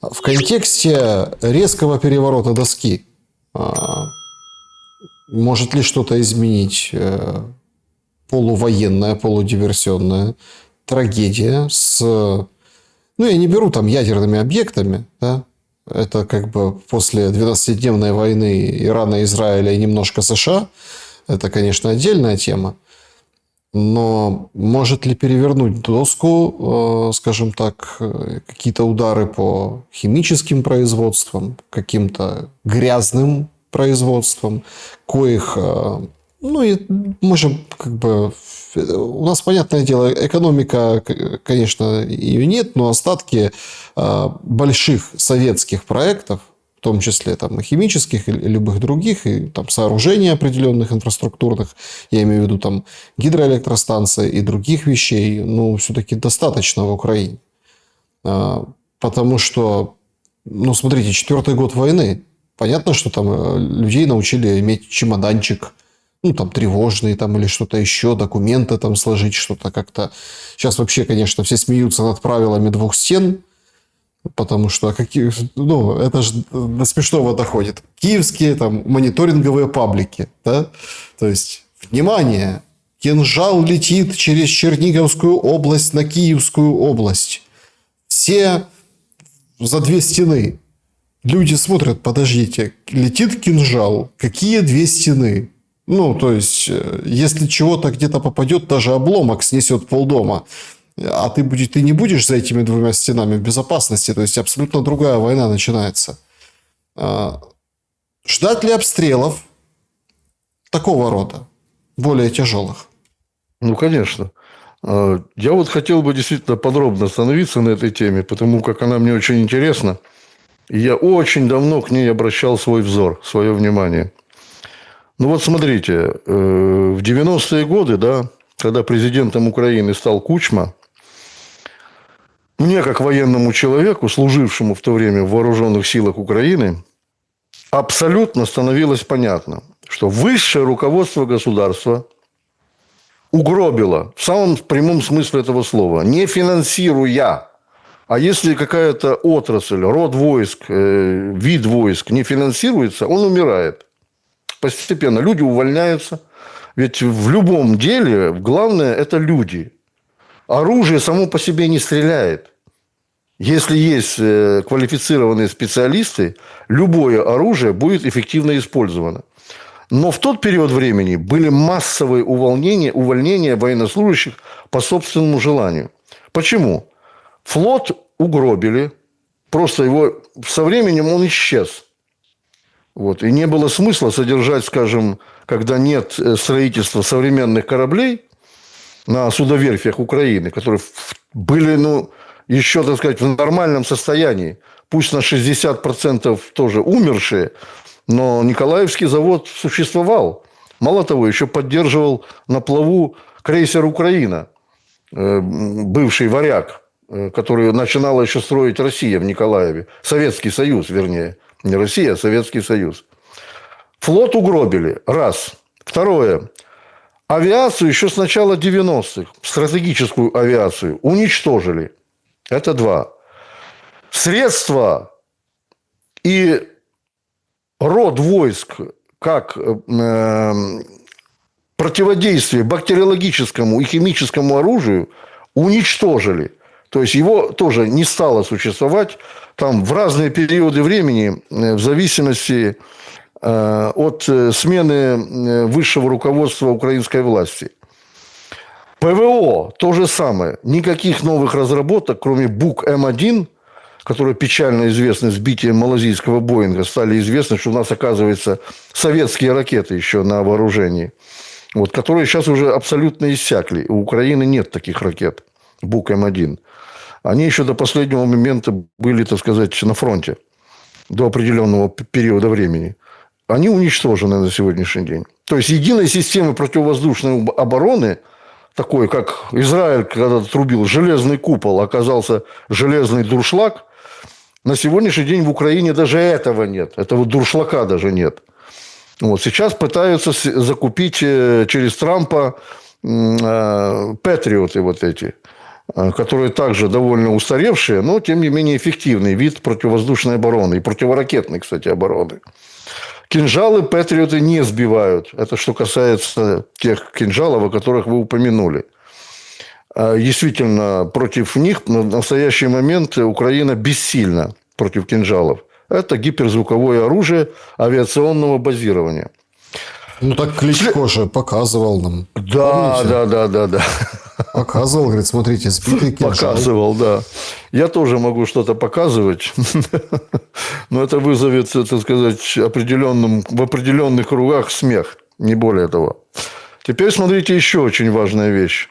В контексте резкого переворота доски может ли что-то изменить полувоенная, полудиверсионная трагедия с... Ну, я не беру там ядерными объектами, да? Это как бы после 12-дневной войны Ирана, Израиля и немножко США. Это, конечно, отдельная тема. Но может ли перевернуть доску, скажем так, какие-то удары по химическим производствам, каким-то грязным производствам, коих, ну, и можем как бы... У нас, понятное дело, экономика, конечно, ее нет, но остатки больших советских проектов, в том числе там, и химических, и любых других, и там, сооружений определенных инфраструктурных, я имею в виду там, гидроэлектростанции и других вещей, ну, все-таки достаточно в Украине. Потому что, ну, смотрите, 4-й год войны. Понятно, что там людей научили иметь чемоданчик, ну, там, тревожный, там, или что-то еще, документы там сложить, что-то как-то. Сейчас вообще, конечно, все смеются над правилами 2 стен, потому что ну, это же до смешного доходит. Киевские там мониторинговые паблики, да? То есть, внимание, кинжал летит через Черниговскую область на Киевскую область. Все за 2 стены. Люди смотрят, подождите, летит кинжал, какие 2 стены? Ну, то есть, если чего-то где-то попадет, даже обломок снесет полдома. А ты не будешь за этими 2 стенами в безопасности. То есть, абсолютно другая война начинается. Ждать ли обстрелов такого рода, более тяжелых? Ну, конечно. Я вот хотел бы действительно подробно остановиться на этой теме, потому как она мне очень интересна. И я очень давно к ней обращал свой взор, свое внимание. Ну, вот смотрите, в 90-е годы, да, когда президентом Украины стал Кучма, мне, как военному человеку, служившему в то время в вооруженных силах Украины, абсолютно становилось понятно, что высшее руководство государства угробило, в самом прямом смысле этого слова, не финансируя. А если какая-то отрасль, род войск, вид войск не финансируется, он умирает. Постепенно люди увольняются. Ведь в любом деле главное – это люди. Оружие само по себе не стреляет. Если есть квалифицированные специалисты, любое оружие будет эффективно использовано. Но в тот период времени были массовые увольнения военнослужащих по собственному желанию. Почему? Флот угробили, просто его со временем он исчез. Вот. И не было смысла содержать, скажем, когда нет строительства современных кораблей на судоверфях Украины, которые были, ну, еще, так сказать, в нормальном состоянии, пусть на 60% тоже умершие, но Николаевский завод существовал. Мало того, еще поддерживал на плаву крейсер «Украина», бывший «Варяг», который начинала еще строить Россия в Николаеве. Советский Союз, вернее. Не Россия, а Советский Союз. Флот угробили. Раз. Второе. Авиацию еще с начала 90-х, стратегическую авиацию, уничтожили. Это два. Средства и род войск, как противодействие бактериологическому и химическому оружию, уничтожили. То есть, его тоже не стало существовать там в разные периоды времени, в зависимости от смены высшего руководства украинской власти. ПВО – то же самое. Никаких новых разработок, кроме БУК-М1, которые печально известны сбитием малазийского Боинга, стали известны, что у нас, оказывается, советские ракеты еще на вооружении, вот, которые сейчас уже абсолютно иссякли. У Украины нет таких ракет БУК-М1. Они еще до последнего момента были, так сказать, на фронте. До определенного периода времени. Они уничтожены на сегодняшний день. То есть, единой системы противовоздушной обороны, такой, как Израиль когда-то трубил железный купол, оказался железный дуршлаг, на сегодняшний день в Украине даже этого нет. Этого дуршлака даже нет. Вот. Сейчас пытаются закупить через Трампа патриоты вот эти, которые также довольно устаревшие, но, тем не менее, эффективный вид противовоздушной обороны. И противоракетной, кстати, обороны. Кинжалы патриоты не сбивают. Это что касается тех кинжалов, о которых вы упомянули. Действительно, против них в настоящий момент Украина бессильна против кинжалов. Это гиперзвуковое оружие авиационного базирования. Ну, так Кличко же показывал нам. Да, Помните? да. Показывал, говорит, смотрите, сбитый кинжал. Показывал, да. Я тоже могу что-то показывать, но это вызовет, так сказать, в определенных кругах смех, не более того. Теперь смотрите еще очень важная вещь.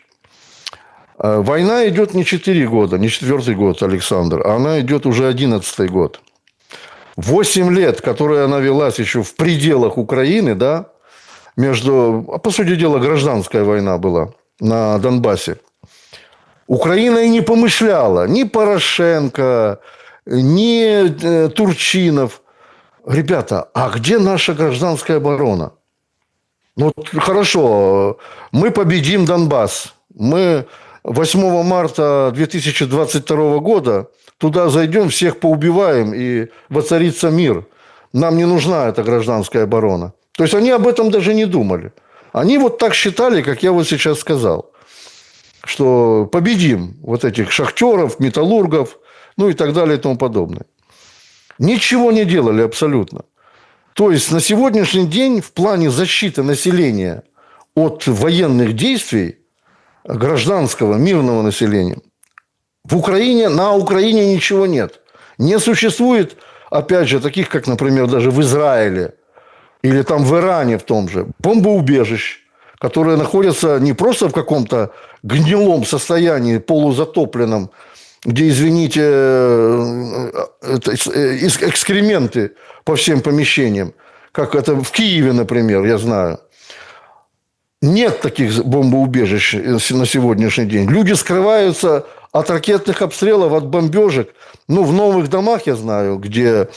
Война идет не 4 года, не 4-й год, Александр, а она идет уже 11-й год. 8 лет, которые она велась еще в пределах Украины, да, по сути дела, гражданская война была на Донбассе. Украина и не помышляла, ни Порошенко, ни Турчинов. Ребята, а где наша гражданская оборона? Ну, хорошо, мы победим Донбасс. Мы 8 марта 2022 года туда зайдем, всех поубиваем, и воцарится мир. Нам не нужна эта гражданская оборона. То есть, они об этом даже не думали. Они вот так считали, как я вот сейчас сказал. Что победим вот этих шахтеров, металлургов, ну и так далее и тому подобное. Ничего не делали абсолютно. То есть, на сегодняшний день в плане защиты населения от военных действий, гражданского, мирного населения, на Украине ничего нет. Не существует, опять же, таких, как, например, даже в Израиле или там в Иране в том же, бомбоубежищ, которые находятся не просто в каком-то гнилом состоянии, полузатопленном, где, извините, экскременты по всем помещениям, как это в Киеве, например, я знаю. Нет таких бомбоубежищ на сегодняшний день. Люди скрываются от ракетных обстрелов, от бомбежек. Ну, в новых домах, я знаю, где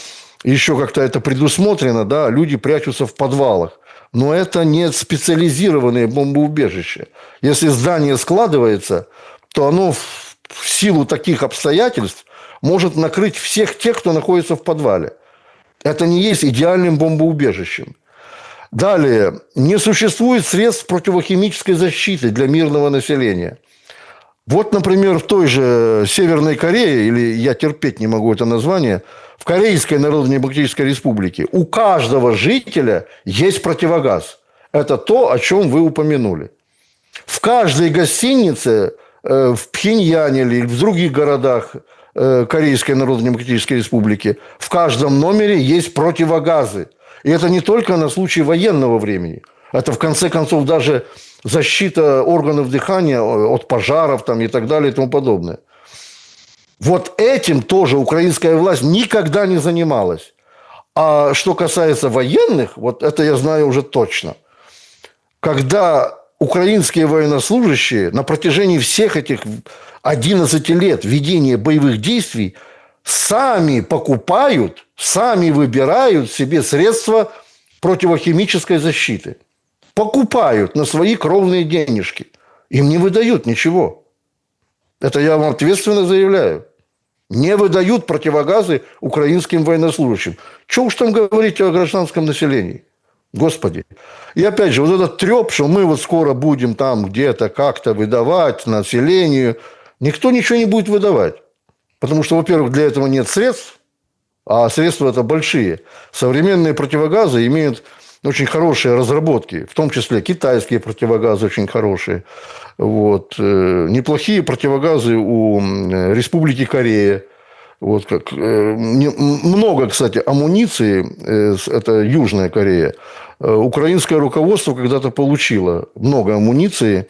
еще как-то это предусмотрено, да, люди прячутся в подвалах. Но это не специализированные бомбоубежища. Если здание складывается, то оно в силу таких обстоятельств может накрыть всех тех, кто находится в подвале. Это не есть идеальным бомбоубежищем. Далее. Не существует средств противохимической защиты для мирного населения. Вот, например, в той же Северной Корее, или я терпеть не могу это название, в Корейской Народно-Демократической Республике у каждого жителя есть противогаз. Это то, о чем вы упомянули. В каждой гостинице в Пхеньяне или в других городах Корейской Народно-Демократической Республики в каждом номере есть противогазы. И это не только на случай военного времени. Это, в конце концов, даже защита органов дыхания от пожаров там, и так далее и тому подобное. Вот этим тоже украинская власть никогда не занималась. А что касается военных, вот это я знаю уже точно. Когда украинские военнослужащие на протяжении всех этих 11 лет ведения боевых действий сами покупают, сами выбирают себе средства противохимической защиты. Покупают на свои кровные денежки. Им не выдают ничего. Это я вам ответственно заявляю. Не выдают противогазы украинским военнослужащим. Чего уж там говорить о гражданском населении? Господи. И опять же, вот этот треп, что мы вот скоро будем там где-то как-то выдавать населению. Никто ничего не будет выдавать. Потому что, во-первых, для этого нет средств, а средства это большие. Современные противогазы имеют очень хорошие разработки, в том числе китайские противогазы очень хорошие. Вот. Неплохие противогазы у Республики Корея. Вот как. Много, кстати, амуниции, это Южная Корея. Украинское руководство когда-то получило много амуниции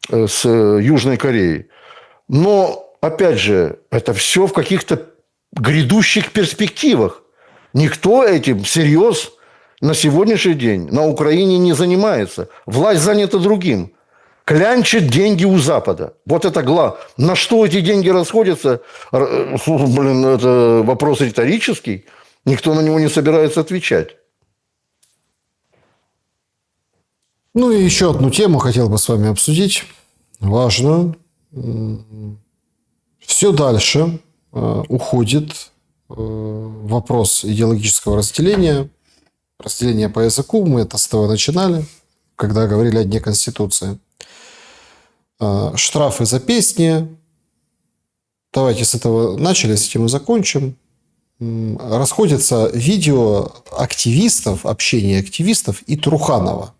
с Южной Кореей. Но, опять же, это все в каких-то грядущих перспективах. Никто этим всерьез на сегодняшний день на Украине не занимается. Власть занята другим. Клянчит деньги у Запада. Вот это главное. На что эти деньги расходятся? Блин, это вопрос риторический. Никто на него не собирается отвечать. Ну и еще одну тему хотел бы с вами обсудить. Важную. Все дальше уходит вопрос идеологического разделения разделение по языку. Мы это с того начинали, когда говорили о Дне Конституции. Штрафы за песни. Давайте с этого начали, с этим и закончим. Расходятся видео активистов, общение активистов и Труханова.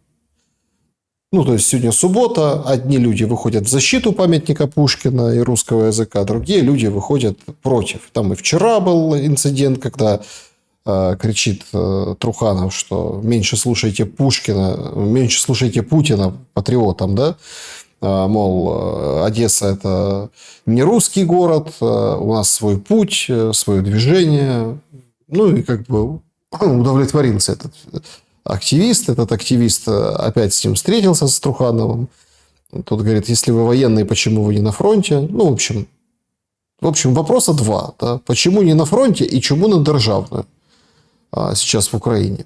Ну, то есть, сегодня суббота, одни люди выходят в защиту памятника Пушкина и русского языка, другие люди выходят против. Там и вчера был инцидент, когда кричит Труханов, что меньше слушайте Пушкина, меньше слушайте Путина, патриотам, да? Мол, Одесса – это не русский город, у нас свой путь, свое движение. Ну, и как бы удовлетворился этот активист. Этот активист опять с ним встретился, с Трухановым. Тот говорит, если вы военные, почему вы не на фронте? Ну, в общем, вопроса два. Да? Почему не на фронте и чему на державную сейчас в Украине?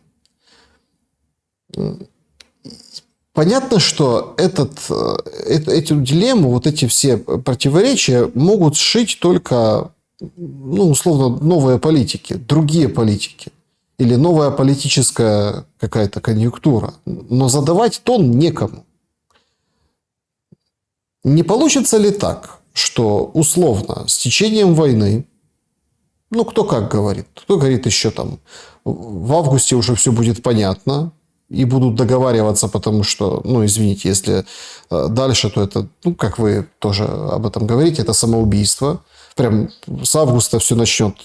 Понятно, что эту дилемму, вот эти все противоречия могут сшить только, ну, условно, новые политики, другие политики. Или новая политическая какая-то конъюнктура. Но задавать тон некому. Не получится ли так, что условно с течением войны, ну, кто как говорит, кто говорит еще там, в августе уже все будет понятно, и будут договариваться, потому что, ну, извините, если дальше, то это, ну, как вы тоже об этом говорите, это самоубийство. Прям с августа все начнет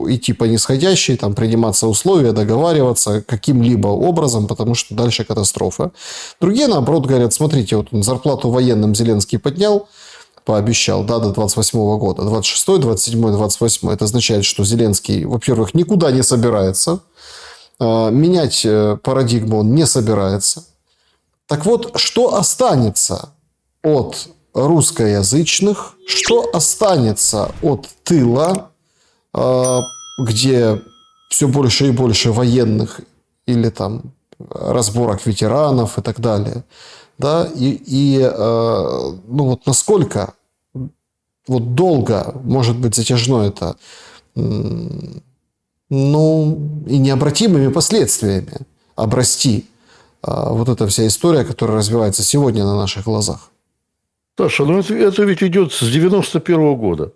идти по нисходящей, там приниматься условия, договариваться каким-либо образом, потому что дальше катастрофа. Другие, наоборот, говорят, смотрите, вот он зарплату военным Зеленский поднял, пообещал, да, до 28 года. 26, 27, 28. Это означает, что Зеленский, во-первых, никуда не собирается. Менять парадигму он не собирается. Так вот, что останется от русскоязычных, что останется от тыла, где все больше и больше военных или там разборок ветеранов и так далее. Да? Ну вот насколько вот долго может быть затяжно это, ну, и необратимыми последствиями обрасти вот эта вся история, которая развивается сегодня на наших глазах. Саша, ну это ведь идет с 91 года.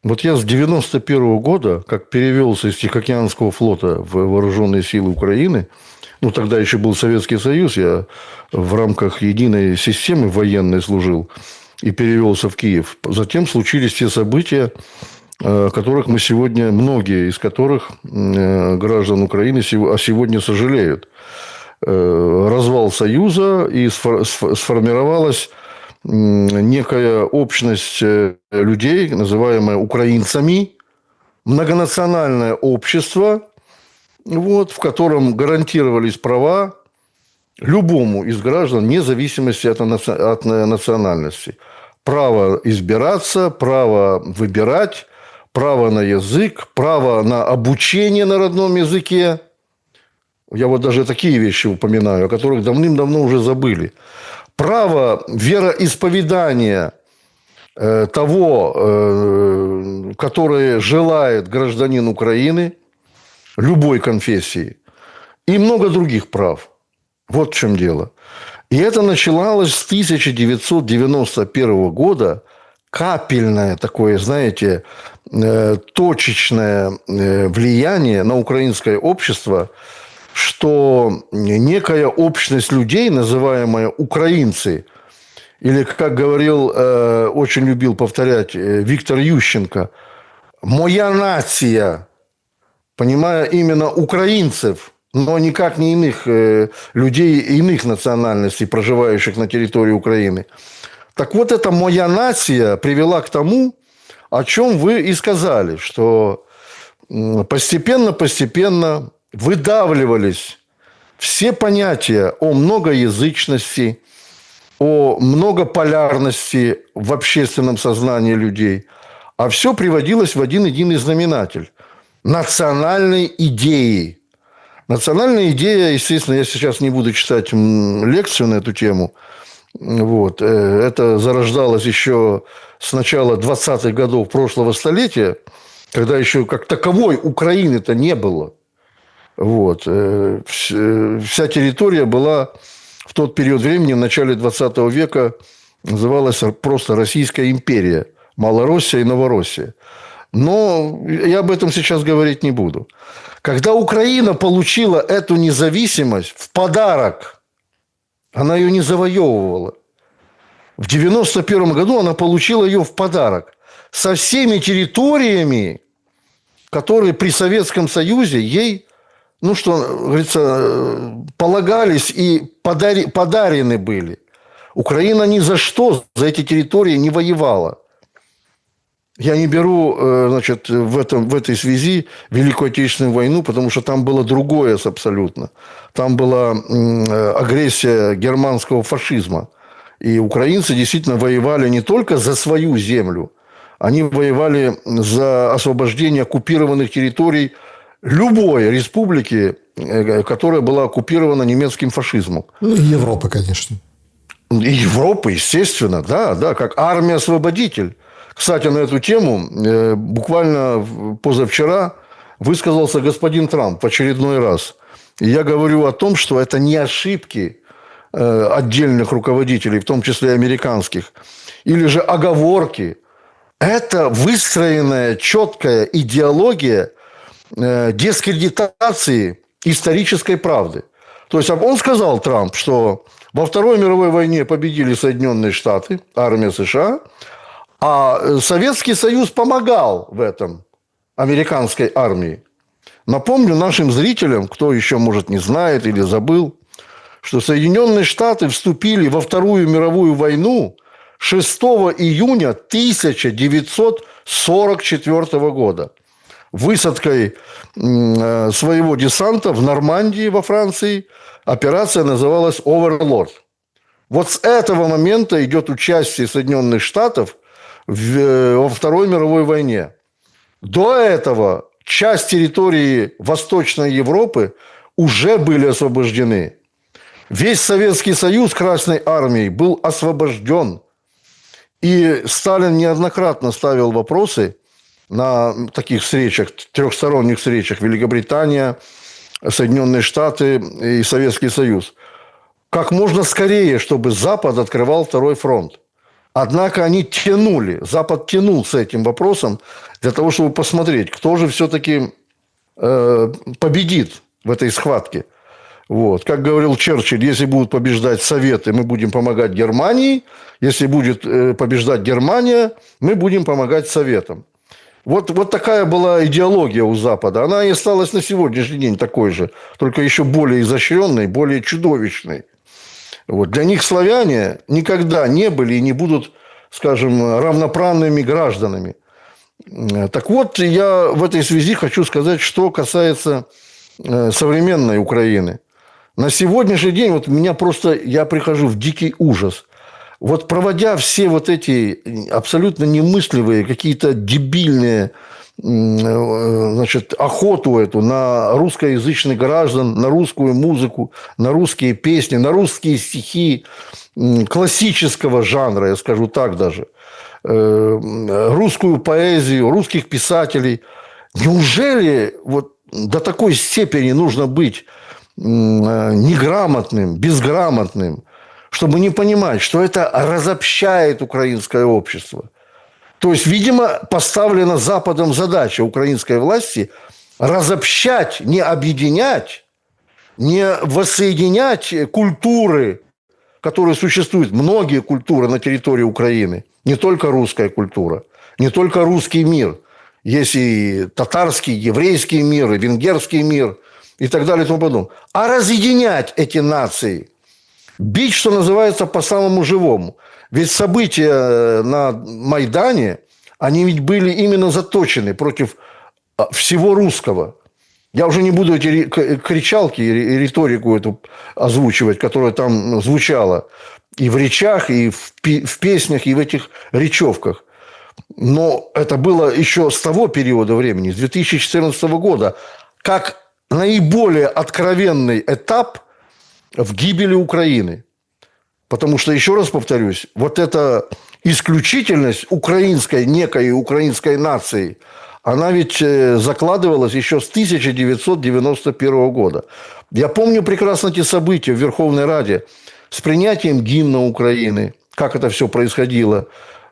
Вот я с 91 года, как перевелся из Тихоокеанского флота в Вооруженные силы Украины, ну, тогда еще был Советский Союз, я в рамках единой системы военной служил и перевелся в Киев. Затем случились те события, о которых мы сегодня, многие из которых граждан Украины сегодня сожалеют. Развал Союза, и сформировалась некая общность людей, называемая украинцами, многонациональное общество, вот, в котором гарантировались права любому из граждан, вне зависимости от национальности. Право избираться, право выбирать, право на язык, право на обучение на родном языке. Я вот даже такие вещи упоминаю, о которых давным-давно уже забыли. Право вероисповедания того, которое желает гражданин Украины, любой конфессии, и много других прав. Вот в чем дело. И это начиналось с 1991 года, капельное такое, знаете, точечное влияние на украинское общество, что некая общность людей, называемая украинцы, или, как говорил, очень любил повторять Виктор Ющенко, «моя нация», понимая именно украинцев, но никак не иных людей, иных национальностей, проживающих на территории Украины. Так вот, эта «моя нация» привела к тому, о чем вы и сказали, что постепенно выдавливались все понятия о многоязычности, о многополярности в общественном сознании людей, а все приводилось в один единый знаменатель – национальной идеи. Национальная идея, естественно, я сейчас не буду читать лекцию на эту тему. Вот. Это зарождалось еще с начала 20-х годов прошлого столетия, когда еще как таковой Украины-то не было. Вот. Вся территория была в тот период времени, в начале 20 века, называлась просто Российская империя. Малороссия и Новороссия. Но я об этом сейчас говорить не буду. Когда Украина получила эту независимость в подарок, она ее не завоевывала. В 1991 году она получила ее в подарок со всеми территориями, которые при Советском Союзе ей, ну, что говорится, полагались и подарены были. Украина ни за что за эти территории не воевала. Я не беру, значит, в этой связи Великую Отечественную войну, потому что там было другое абсолютно. Там была агрессия германского фашизма. И украинцы действительно воевали не только за свою землю, они воевали за освобождение оккупированных территорий любой республики, которая была оккупирована немецким фашизмом. Ну, и Европы, конечно. И Европы, естественно, да, как армия-освободитель. Кстати, на эту тему буквально позавчера высказался господин Трамп в очередной раз. И я говорю о том, что это не ошибки отдельных руководителей, в том числе американских, или же оговорки. Это выстроенная четкая идеология дискредитации исторической правды. То есть он сказал, Трамп, что во Второй мировой войне победили Соединенные Штаты, армия США, а Советский Союз помогал в этом американской армии. Напомню нашим зрителям, кто еще, может, не знает или забыл, что Соединенные Штаты вступили во Вторую мировую войну 6 июня 1944 года высадкой своего десанта в Нормандии во Франции. Операция называлась «Оверлорд». Вот с этого момента идет участие Соединенных Штатов во Второй мировой войне. До этого часть территории Восточной Европы уже были освобождены. Весь Советский Союз Красной Армией был освобожден. И Сталин неоднократно ставил вопросы на таких встречах, трехсторонних встречах: Великобритания, Соединенные Штаты и Советский Союз. Как можно скорее, чтобы Запад открывал второй фронт. Однако они тянули, Запад тянул с этим вопросом для того, чтобы посмотреть, кто же все-таки победит в этой схватке. Вот. Как говорил Черчилль, если будут побеждать Советы, мы будем помогать Германии. Если будет побеждать Германия, мы будем помогать Советам. Вот такая была идеология у Запада. Она и осталась на сегодняшний день такой же, только еще более изощренной, более чудовищной. Вот. Для них славяне никогда не были и не будут, скажем, равноправными гражданами. Так вот, я в этой связи хочу сказать, что касается современной Украины. На сегодняшний день вот я прихожу в дикий ужас. Вот проводя все вот эти абсолютно немыслимые, какие-то дебильные, значит, охоту эту на русскоязычных граждан, на русскую музыку, на русские песни, на русские стихи классического жанра, я скажу так даже, русскую поэзию, русских писателей. Неужели вот до такой степени нужно быть неграмотным, безграмотным, чтобы не понимать, что это разобщает украинское общество? То есть, видимо, поставлена Западом задача украинской власти разобщать, не объединять, не воссоединять культуры, которые существуют, многие культуры на территории Украины, не только русская культура, не только русский мир. Есть и татарский, еврейский мир, и венгерский мир, и так далее и тому подобное. А разъединять эти нации, бить, что называется, по самому живому. Ведь события на Майдане, они ведь были именно заточены против всего руского. Я уже не буду эти кричалки и риторику эту озвучивать, которая там звучала и в речах, и в песнях, и в этих речевках. Но это было еще с того периода времени, с 2014 года, как наиболее откровенный этап в гибели Украины. Потому что, еще раз повторюсь, вот эта исключительность украинской, некой украинской нации, она ведь закладывалась еще с 1991 года. Я помню прекрасно эти события в Верховной Раде с принятием гимна Украины, как это все происходило.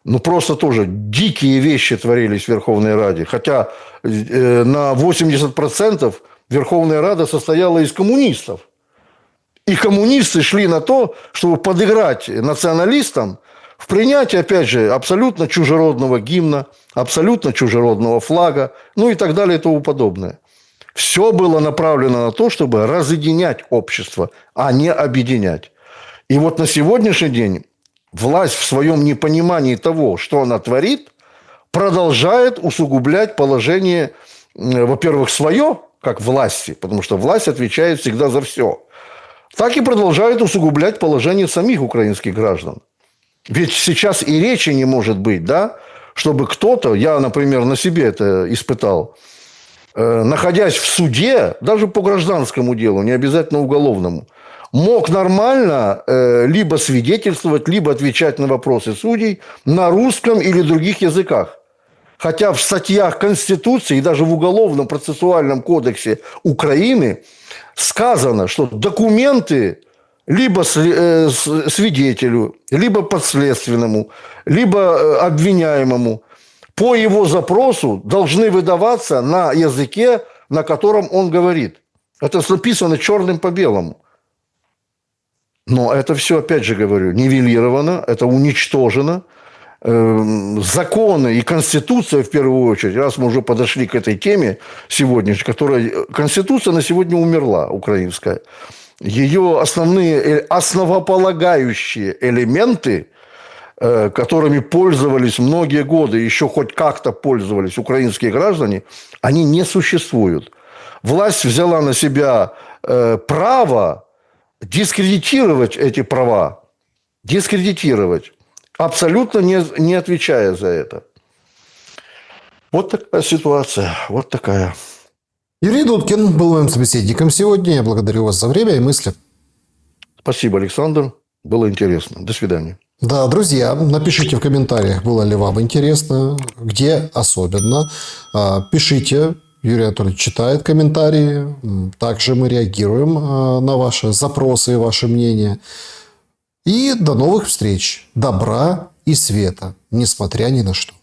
Ну, просто тоже дикие вещи творились в Верховной Раде. Хотя на 80% Верховная Рада состояла из коммунистов. И коммунисты шли на то, чтобы подыграть националистам в принятии, опять же, абсолютно чужеродного гимна, абсолютно чужеродного флага, ну и так далее и тому подобное. Все было направлено на то, чтобы разъединять общество, а не объединять. И вот на сегодняшний день власть в своем непонимании того, что она творит, продолжает усугублять положение, во-первых, свое, как власти, потому что власть отвечает всегда за все, так и продолжает усугублять положение самих украинских граждан. Ведь сейчас и речи не может быть, да, чтобы кто-то, я, например, на себе это испытал, находясь в суде, даже по гражданскому делу, не обязательно уголовному, мог нормально либо свидетельствовать, либо отвечать на вопросы судей на русском или других языках. Хотя в статьях Конституции и даже в Уголовном процессуальном кодексе Украины сказано, что документы либо свидетелю, либо подследственному, либо обвиняемому по его запросу должны выдаваться на языке, на котором он говорит. Это написано черным по белому. Но это все, опять же говорю, нивелировано, это уничтожено. Законы и Конституция, в первую очередь, раз мы уже подошли к этой теме сегодня, которая... Конституция на сегодня умерла, украинская. Ее основополагающие элементы, которыми пользовались многие годы, еще хоть как-то пользовались украинские граждане, они не существуют. Власть взяла на себя право дискредитировать эти права, дискредитировать, абсолютно не отвечая за это. Вот такая ситуация, вот такая. Юрий Дудкин был моим собеседником сегодня. Я благодарю вас за время и мысли. Спасибо, Александр. Было интересно. До свидания. Да, друзья, напишите в комментариях, было ли вам интересно, где особенно. Пишите. Юрий Анатольевич читает комментарии. Также мы реагируем на ваши запросы и ваши мнения. И до новых встреч. Добра и света, несмотря ни на что.